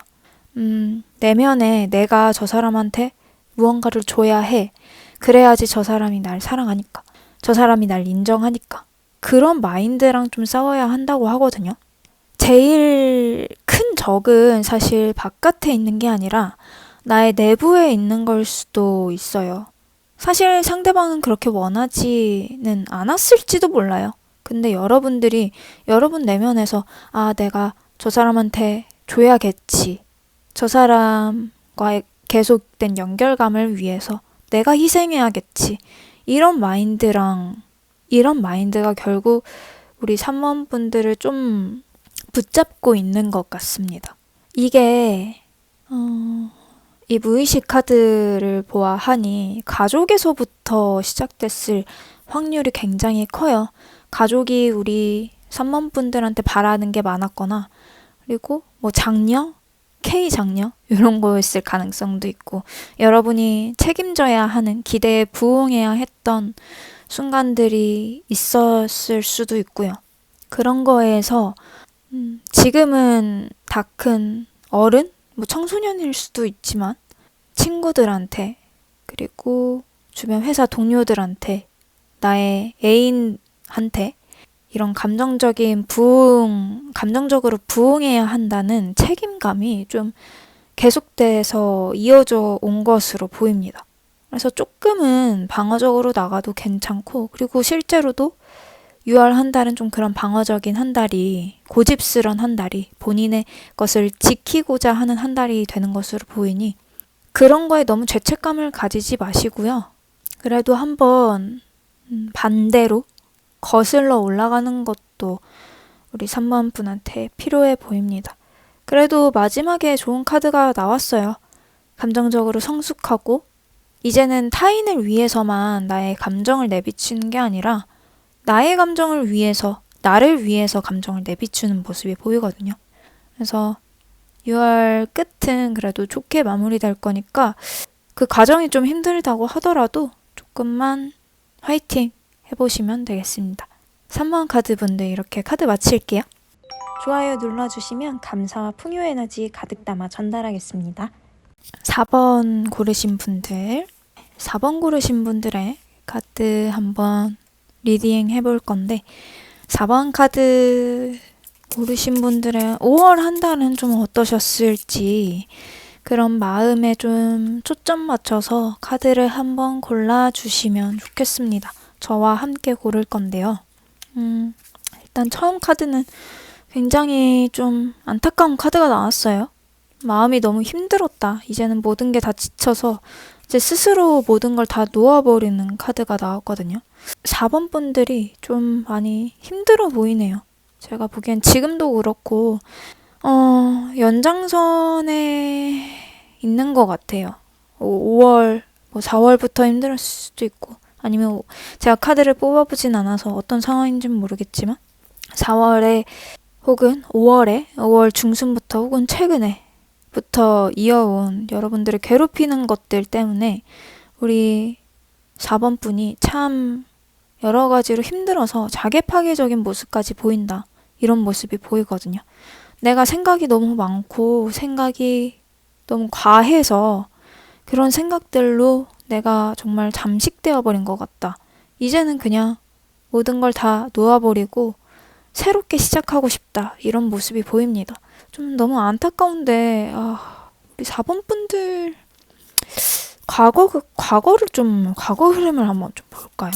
내면에 내가 저 사람한테 무언가를 줘야 해. 그래야지 저 사람이 날 사랑하니까. 저 사람이 날 인정하니까. 그런 마인드랑 좀 싸워야 한다고 하거든요. 제일 큰 적은 사실 바깥에 있는 게 아니라 나의 내부에 있는 걸 수도 있어요. 사실 상대방은 그렇게 원하지는 않았을지도 몰라요. 근데 여러분들이 여러분 내면에서 내가 저 사람한테 줘야겠지. 저 사람과의 계속된 연결감을 위해서 내가 희생해야겠지. 이런 마인드가 결국 우리 3번 분들을 좀 붙잡고 있는 것 같습니다. 이게 이 무의식 카드를 보아하니 가족에서부터 시작됐을 확률이 굉장히 커요. 가족이 우리 3번 분들한테 바라는 게 많았거나 그리고 뭐 장녀? K장녀? 이런 거였을 가능성도 있고 여러분이 책임져야 하는 기대에 부응해야 했던 순간들이 있었을 수도 있고요. 그런 거에서 지금은 다 큰 어른? 뭐 청소년일 수도 있지만 친구들한테 그리고 주변 회사 동료들한테 나의 애인한테 이런 감정적으로 부응해야 한다는 책임감이 좀 계속돼서 이어져 온 것으로 보입니다. 그래서 조금은 방어적으로 나가도 괜찮고 그리고 실제로도 6월 한 달은 좀 그런 방어적인 한 달이 고집스런 한 달이 본인의 것을 지키고자 하는 한 달이 되는 것으로 보이니 그런 거에 너무 죄책감을 가지지 마시고요. 그래도 한번 반대로 거슬러 올라가는 것도 우리 3번 분한테 필요해 보입니다. 그래도 마지막에 좋은 카드가 나왔어요. 감정적으로 성숙하고 이제는 타인을 위해서만 나의 감정을 내비치는 게 아니라 나의 감정을 위해서 나를 위해서 감정을 내비추는 모습이 보이거든요. 그래서 6월 끝은 그래도 좋게 마무리될 거니까 그 과정이 좀 힘들다고 하더라도 조금만 화이팅 해보시면 되겠습니다. 3번 카드 분들 이렇게 카드 마칠게요. 좋아요 눌러주시면 감사와 풍요 에너지 가득 담아 전달하겠습니다. 4번 고르신 분들, 4번 고르신 분들의 카드 한번 리딩 해볼 건데 4번 카드 고르신 분들의 5월 한 달은 좀 어떠셨을지 그런 마음에 좀 초점 맞춰서 카드를 한번 골라주시면 좋겠습니다. 저와 함께 고를 건데요. 일단 처음 카드는 굉장히 좀 안타까운 카드가 나왔어요. 마음이 너무 힘들었다. 이제는 모든 게 다 지쳐서 이제 스스로 모든 걸 다 놓아버리는 카드가 나왔거든요. 4번 분들이 좀 많이 힘들어 보이네요. 제가 보기엔 지금도 그렇고 연장선에 있는 것 같아요. 5월, 4월부터 힘들었을 수도 있고 아니면 제가 카드를 뽑아보진 않아서 어떤 상황인지는 모르겠지만 4월에 혹은 5월 중순부터 혹은 최근에부터 이어온 여러분들을 괴롭히는 것들 때문에 우리 4번 분이 참 여러 가지로 힘들어서 자기 파괴적인 모습까지 보인다. 이런 모습이 보이거든요. 내가 생각이 너무 많고 생각이 너무 과해서 그런 생각들로 내가 정말 잠식되어 버린 것 같다. 이제는 그냥 모든 걸 다 놓아버리고 새롭게 시작하고 싶다. 이런 모습이 보입니다. 좀 너무 안타까운데 우리 4번 분들 과거 흐름을 한번 좀 볼까요?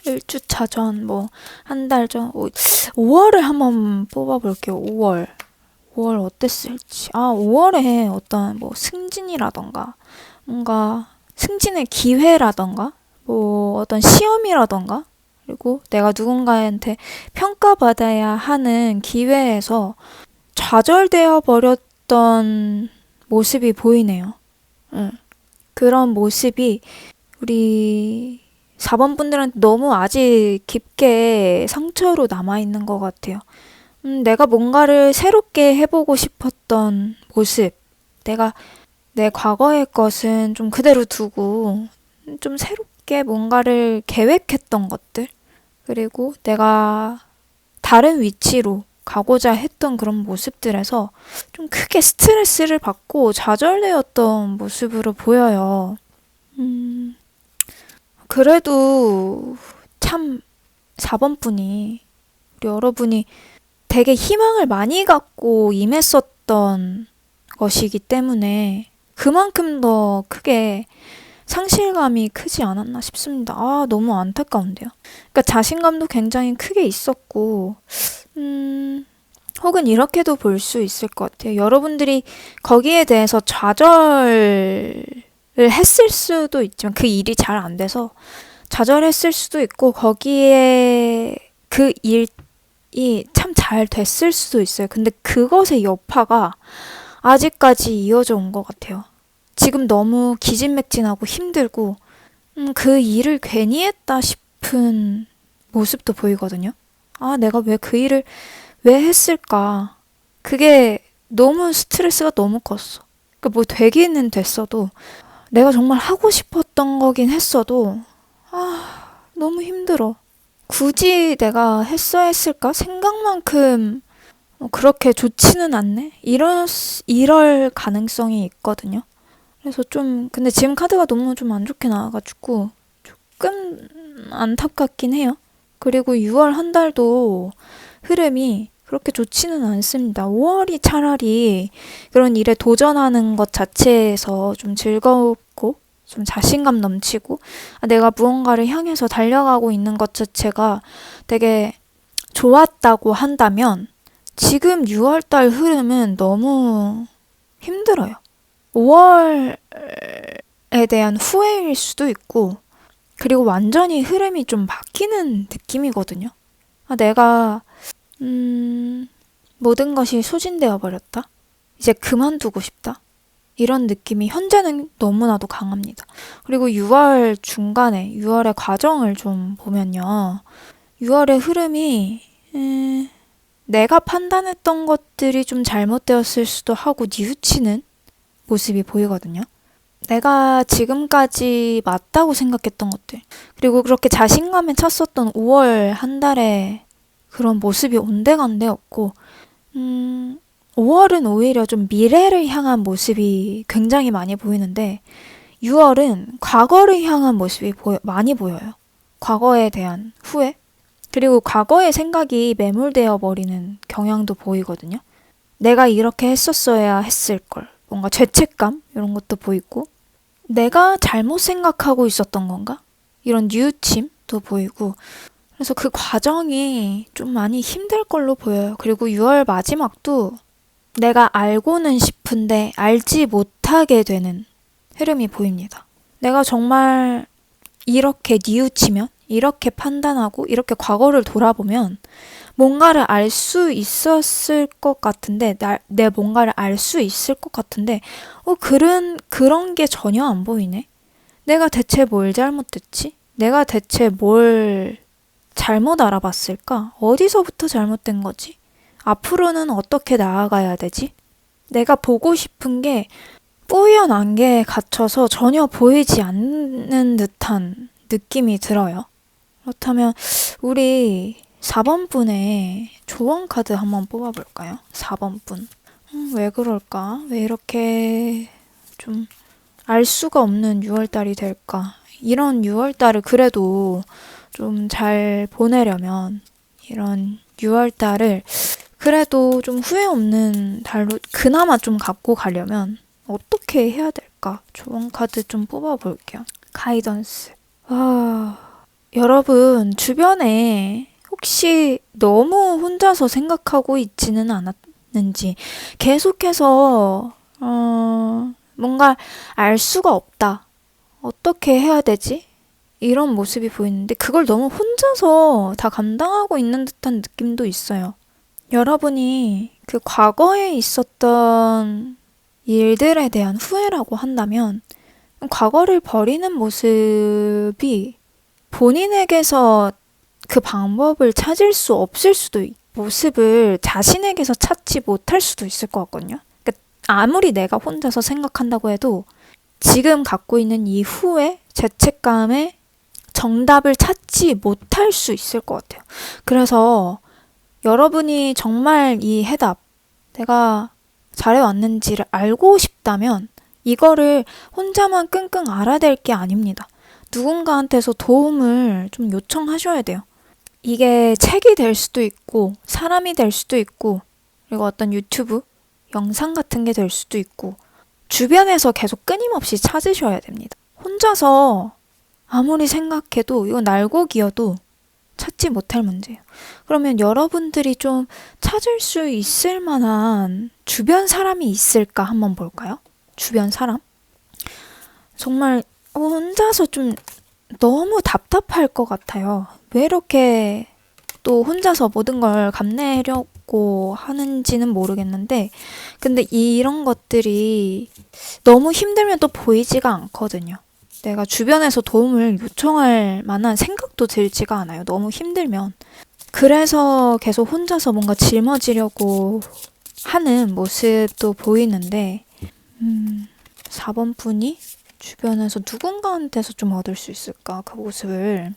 1주차 전, 한 달 전, 5월을 한번 뽑아볼게요. 5월 어땠을지. 5월에 어떤 승진이라던가, 뭔가 승진의 기회라던가, 어떤 시험이라던가, 그리고 내가 누군가한테 평가받아야 하는 기회에서 좌절되어 버렸던 모습이 보이네요. 그런 모습이 우리 4번 분들한테 너무 아직 깊게 상처로 남아있는 것 같아요. 내가 뭔가를 새롭게 해보고 싶었던 모습, 내가 내 과거의 것은 좀 그대로 두고 좀 새롭게 뭔가를 계획했던 것들, 그리고 내가 다른 위치로 가고자 했던 그런 모습들에서 좀 크게 스트레스를 받고 좌절되었던 모습으로 보여요. 그래도 참 4번 분이 우리 여러분이 되게 희망을 많이 갖고 임했었던 것이기 때문에 그만큼 더 크게 상실감이 크지 않았나 싶습니다. 너무 안타까운데요. 그러니까 자신감도 굉장히 크게 있었고 혹은 이렇게도 볼 수 있을 것 같아요. 여러분들이 거기에 대해서 좌절을 했을 수도 있지만 그 일이 잘 안 돼서 좌절했을 수도 있고 거기에 그 일이 참 잘 됐을 수도 있어요. 근데 그것의 여파가 아직까지 이어져 온 것 같아요. 지금 너무 기진맥진하고 힘들고 그 일을 괜히 했다 싶은 모습도 보이거든요. 내가 왜 그 일을 왜 했을까? 그게 너무 스트레스가 너무 컸어. 그러니까 되기는 됐어도 내가 정말 하고 싶었던 거긴 했어도 너무 힘들어. 굳이 내가 했어야 했을까? 생각만큼 그렇게 좋지는 않네? 이럴 가능성이 있거든요. 그래서 근데 지금 카드가 너무 좀 안 좋게 나와가지고 조금 안타깝긴 해요. 그리고 6월 한 달도 흐름이 그렇게 좋지는 않습니다. 5월이 차라리 그런 일에 도전하는 것 자체에서 좀 즐겁고 좀 자신감 넘치고 내가 무언가를 향해서 달려가고 있는 것 자체가 되게 좋았다고 한다면 지금 6월달 흐름은 너무 힘들어요. 5월에 대한 후회일 수도 있고 그리고 완전히 흐름이 좀 바뀌는 느낌이거든요. 내가 모든 것이 소진되어 버렸다. 이제 그만두고 싶다. 이런 느낌이 현재는 너무나도 강합니다. 그리고 6월 중간에 6월의 과정을 좀 보면요. 6월의 흐름이 내가 판단했던 것들이 좀 잘못되었을 수도 하고 뉘우치는 모습이 보이거든요. 내가 지금까지 맞다고 생각했던 것들, 그리고 그렇게 자신감에 찼었던 5월 한 달에 그런 모습이 온데간데 없고 5월은 오히려 좀 미래를 향한 모습이 굉장히 많이 보이는데 6월은 과거를 향한 모습이 많이 보여요. 과거에 대한 후회? 그리고 과거의 생각이 매몰되어 버리는 경향도 보이거든요. 내가 이렇게 했었어야 했을 걸. 뭔가 죄책감? 이런 것도 보이고 내가 잘못 생각하고 있었던 건가? 이런 뉘우침도 보이고 그래서 그 과정이 좀 많이 힘들 걸로 보여요. 그리고 6월 마지막도 내가 알고는 싶은데 알지 못하게 되는 흐름이 보입니다. 내가 정말 이렇게 뉘우치면, 이렇게 판단하고, 이렇게 과거를 돌아보면 뭔가를 알 수 있었을 것 같은데, 내 뭔가를 알 수 있을 것 같은데, 그런 게 전혀 안 보이네? 내가 대체 뭘 잘못됐지? 내가 대체 뭘 잘못 알아봤을까? 어디서부터 잘못된 거지? 앞으로는 어떻게 나아가야 되지? 내가 보고 싶은 게 뿌연 안개에 갇혀서 전혀 보이지 않는 듯한 느낌이 들어요. 그렇다면 우리 4번 분의 조언 카드 한번 뽑아볼까요? 4번 분. 왜 그럴까? 왜 이렇게 좀 알 수가 없는 6월달이 될까? 이런 6월달을 그래도 좀 잘 보내려면 이런 6월달을 그래도 좀 후회 없는 달로 그나마 좀 갖고 가려면 어떻게 해야 될까? 조언 카드 좀 뽑아볼게요. 가이던스. 여러분 주변에 혹시 너무 혼자서 생각하고 있지는 않았는지 계속해서 뭔가 알 수가 없다. 어떻게 해야 되지? 이런 모습이 보이는데 그걸 너무 혼자서 다 감당하고 있는 듯한 느낌도 있어요. 여러분이 그 과거에 있었던 일들에 대한 후회라고 한다면 과거를 버리는 모습이 본인에게서 그 방법을 찾을 수 없을 수도 모습을 자신에게서 찾지 못할 수도 있을 것 같거든요. 그러니까 아무리 내가 혼자서 생각한다고 해도 지금 갖고 있는 이 후회, 죄책감에 정답을 찾지 못할 수 있을 것 같아요. 그래서 여러분이 정말 이 해답, 내가 잘해왔는지를 알고 싶다면 이거를 혼자만 끙끙 앓아야 될 게 아닙니다. 누군가한테서 도움을 좀 요청하셔야 돼요. 이게 책이 될 수도 있고 사람이 될 수도 있고 그리고 어떤 유튜브 영상 같은 게 될 수도 있고 주변에서 계속 끊임없이 찾으셔야 됩니다. 혼자서 아무리 생각해도 이건 날고기여도 찾지 못할 문제예요. 그러면 여러분들이 좀 찾을 수 있을 만한 주변 사람이 있을까 한번 볼까요? 주변 사람? 정말 혼자서 좀 너무 답답할 것 같아요. 왜 이렇게 또 혼자서 모든 걸 감내하려고 하는지는 모르겠는데 근데 이런 것들이 너무 힘들면 또 보이지가 않거든요. 내가 주변에서 도움을 요청할 만한 생각도 들지가 않아요. 너무 힘들면. 그래서 계속 혼자서 뭔가 짊어지려고 하는 모습도 보이는데 4번 분이 주변에서 누군가한테서 좀 얻을 수 있을까? 그 모습을.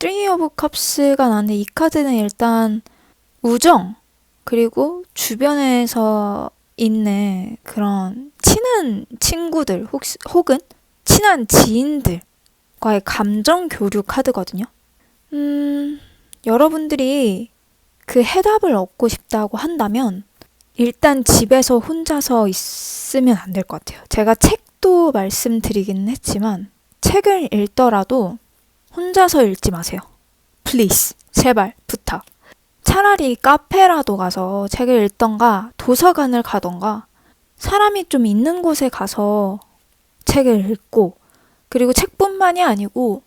Three of Cups가 나는데 이 카드는 일단 우정 그리고 주변에서 있는 그런 친한 친구들 혹은 친한 지인들과의 감정 교류 카드거든요. 여러분들이 그 해답을 얻고 싶다고 한다면 일단 집에서 혼자서 있으면 안 될 것 같아요. 제가 책도 말씀드리기는 했지만 책을 읽더라도 혼자서 읽지 마세요. Please. 제발 부탁. 차라리 카페라도 가서 책을 읽던가 도서관을 가던가 사람이 좀 있는 곳에 가서 책을 읽고 그리고 책뿐만이 아니고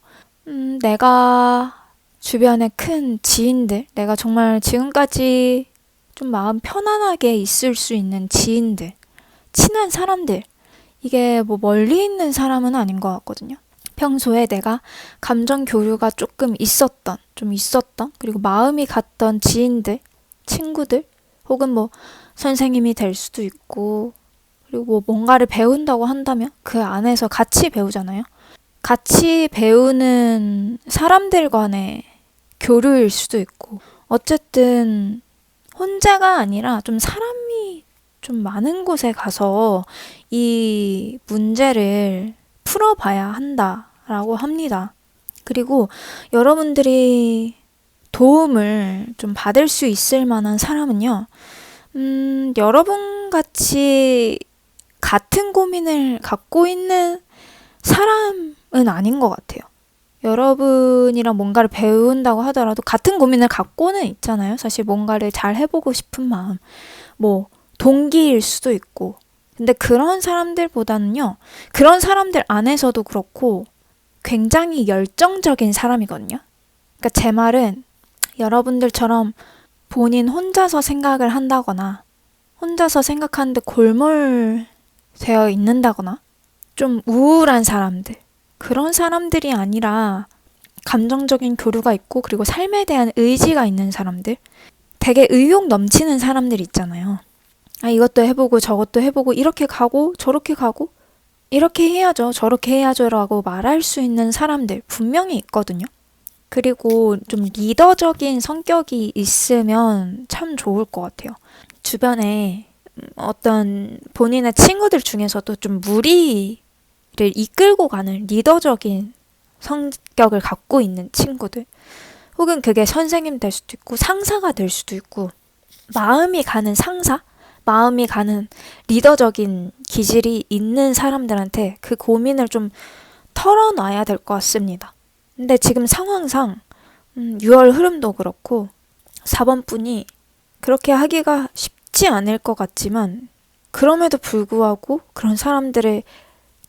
내가 주변에 큰 지인들 내가 정말 지금까지 좀 마음 편안하게 있을 수 있는 지인들 친한 사람들 이게 뭐 멀리 있는 사람은 아닌 것 같거든요. 평소에 내가 감정 교류가 좀 있었던, 그리고 마음이 갔던 지인들, 친구들, 혹은 뭐 선생님이 될 수도 있고, 그리고 뭐 뭔가를 배운다고 한다면 그 안에서 같이 배우잖아요. 같이 배우는 사람들 간의 교류일 수도 있고, 어쨌든 혼자가 아니라 좀 사람이 좀 많은 곳에 가서 이 문제를 풀어봐야 한다라고 합니다. 그리고 여러분들이 도움을 좀 받을 수 있을 만한 사람은요, 여러분 같이 같은 고민을 갖고 있는 사람은 아닌 것 같아요. 여러분이랑 뭔가를 배운다고 하더라도 같은 고민을 갖고는 있잖아요. 사실 뭔가를 잘 해보고 싶은 마음. 뭐, 동기일 수도 있고. 근데 그런 사람들보다는요, 그런 사람들 안에서도 그렇고 굉장히 열정적인 사람이거든요. 그러니까 제 말은 여러분들처럼 본인 혼자서 생각을 한다거나 혼자서 생각하는데 골몰되어 있는다거나 좀 우울한 사람들, 그런 사람들이 아니라 감정적인 교류가 있고 그리고 삶에 대한 의지가 있는 사람들, 되게 의욕 넘치는 사람들 있잖아요. 아, 이것도 해보고 저것도 해보고 이렇게 가고 저렇게 가고 이렇게 해야죠 저렇게 해야죠라고 말할 수 있는 사람들 분명히 있거든요. 그리고 좀 리더적인 성격이 있으면 참 좋을 것 같아요. 주변에 어떤 본인의 친구들 중에서도 좀 무리를 이끌고 가는 리더적인 성격을 갖고 있는 친구들, 혹은 그게 선생님 될 수도 있고 상사가 될 수도 있고, 마음이 가는 상사, 마음이 가는 리더적인 기질이 있는 사람들한테 그 고민을 좀 털어놔야 될 것 같습니다. 근데 지금 상황상 6월 흐름도 그렇고 4번 분이 그렇게 하기가 쉽지 않을 것 같지만, 그럼에도 불구하고 그런 사람들을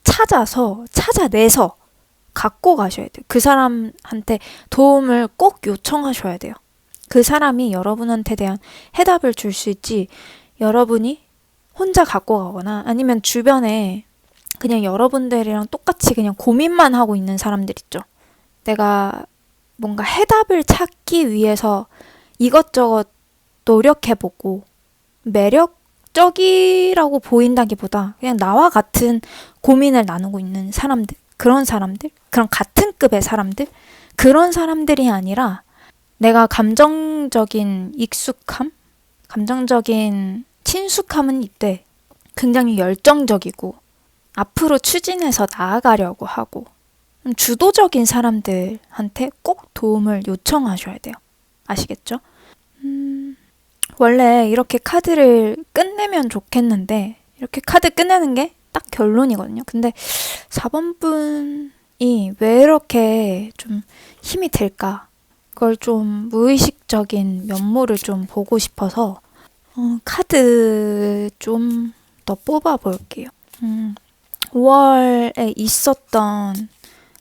찾아내서 갖고 가셔야 돼요. 그 사람한테 도움을 꼭 요청하셔야 돼요. 그 사람이 여러분한테 대한 해답을 줄 수 있지, 여러분이 혼자 갖고 가거나 아니면 주변에 그냥 여러분들이랑 똑같이 그냥 고민만 하고 있는 사람들 있죠. 내가 뭔가 해답을 찾기 위해서 이것저것 노력해보고 매력적이라고 보인다기보다 그냥 나와 같은 고민을 나누고 있는 사람들, 그런 같은 급의 사람들, 그런 사람들이 아니라 내가 감정적인 익숙함, 감정적인 친숙함은 있대. 굉장히 열정적이고 앞으로 추진해서 나아가려고 하고 주도적인 사람들한테 꼭 도움을 요청하셔야 돼요. 아시겠죠? 원래 이렇게 카드를 끝내면 좋겠는데 이렇게 카드 끝내는 게 딱 결론이거든요. 근데 4번 분이 왜 이렇게 좀 힘이 들까? 그걸 좀 무의식적인 면모를 좀 보고 싶어서 카드 좀 더 뽑아볼게요. 5월에 있었던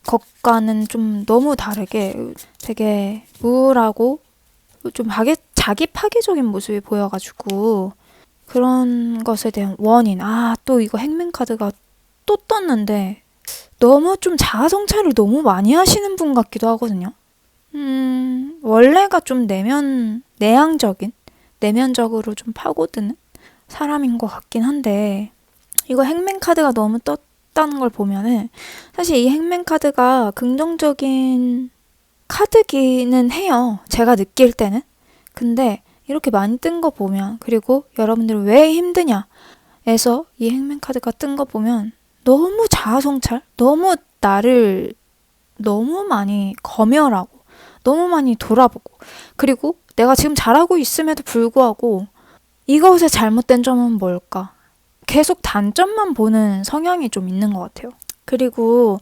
것과는 좀 너무 다르게 되게 우울하고 좀 자기 파괴적인 모습이 보여가지고 그런 것에 대한 원인, 또 이거 행맨 카드가 또 떴는데 너무 좀 자아성찰을 너무 많이 하시는 분 같기도 하거든요. 원래가 좀 내면적으로 좀 파고드는 사람인 것 같긴 한데, 이거 행맨 카드가 너무 떴다는 걸 보면은 사실 이 행맨 카드가 긍정적인 카드기는 해요. 제가 느낄 때는. 근데 이렇게 많이 뜬 거 보면, 그리고 여러분들이 왜 힘드냐에서 이 행맨 카드가 뜬 거 보면 너무 자아성찰, 너무 나를 너무 많이 검열하고 너무 많이 돌아보고, 그리고 내가 지금 잘하고 있음에도 불구하고 이것의 잘못된 점은 뭘까? 계속 단점만 보는 성향이 좀 있는 것 같아요. 그리고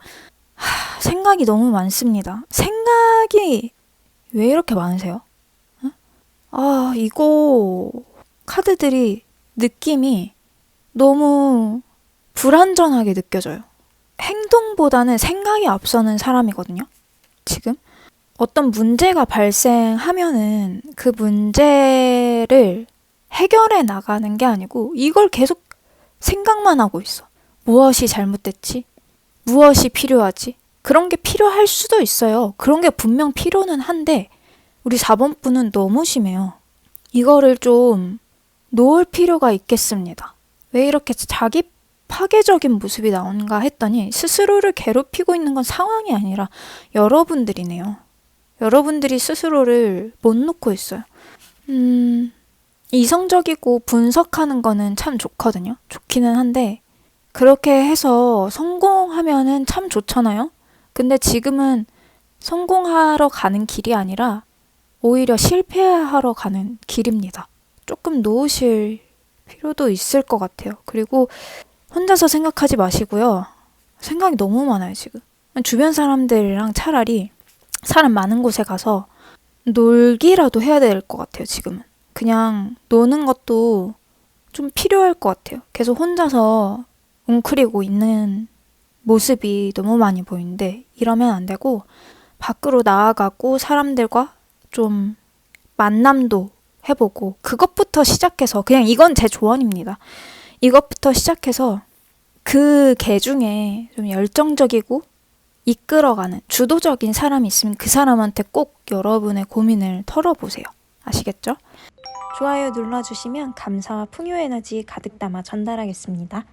생각이 너무 많습니다. 생각이 왜 이렇게 많으세요? 이거 카드들이 느낌이 너무 불완전하게 느껴져요. 행동보다는 생각이 앞서는 사람이거든요. 지금 어떤 문제가 발생하면은 그 문제를 해결해 나가는 게 아니고 이걸 계속 생각만 하고 있어. 무엇이 잘못됐지? 무엇이 필요하지? 그런 게 필요할 수도 있어요. 그런 게 분명 필요는 한데 우리 4번 분은 너무 심해요. 이거를 좀 놓을 필요가 있겠습니다. 왜 이렇게 자기 파괴적인 모습이 나온가 했더니 스스로를 괴롭히고 있는 건 상황이 아니라 여러분들이네요. 여러분들이 스스로를 못 놓고 있어요. 이성적이고 분석하는 거는 참 좋거든요. 좋기는 한데 그렇게 해서 성공하면은 참 좋잖아요. 근데 지금은 성공하러 가는 길이 아니라 오히려 실패하러 가는 길입니다. 조금 놓으실 필요도 있을 것 같아요. 그리고 혼자서 생각하지 마시고요. 생각이 너무 많아요, 지금. 주변 사람들이랑 차라리 사람 많은 곳에 가서 놀기라도 해야 될 것 같아요, 지금은. 그냥 노는 것도 좀 필요할 것 같아요. 계속 혼자서 웅크리고 있는 모습이 너무 많이 보이는데 이러면 안 되고 밖으로 나아가고 사람들과 좀 만남도 해보고 그것부터 시작해서 그냥 이건 제 조언입니다. 이것부터 시작해서 그 개 중에 좀 열정적이고 이끌어가는 주도적인 사람이 있으면 그 사람한테 꼭 여러분의 고민을 털어보세요. 아시겠죠? 좋아요 눌러주시면 감사와 풍요 에너지 가득 담아 전달하겠습니다.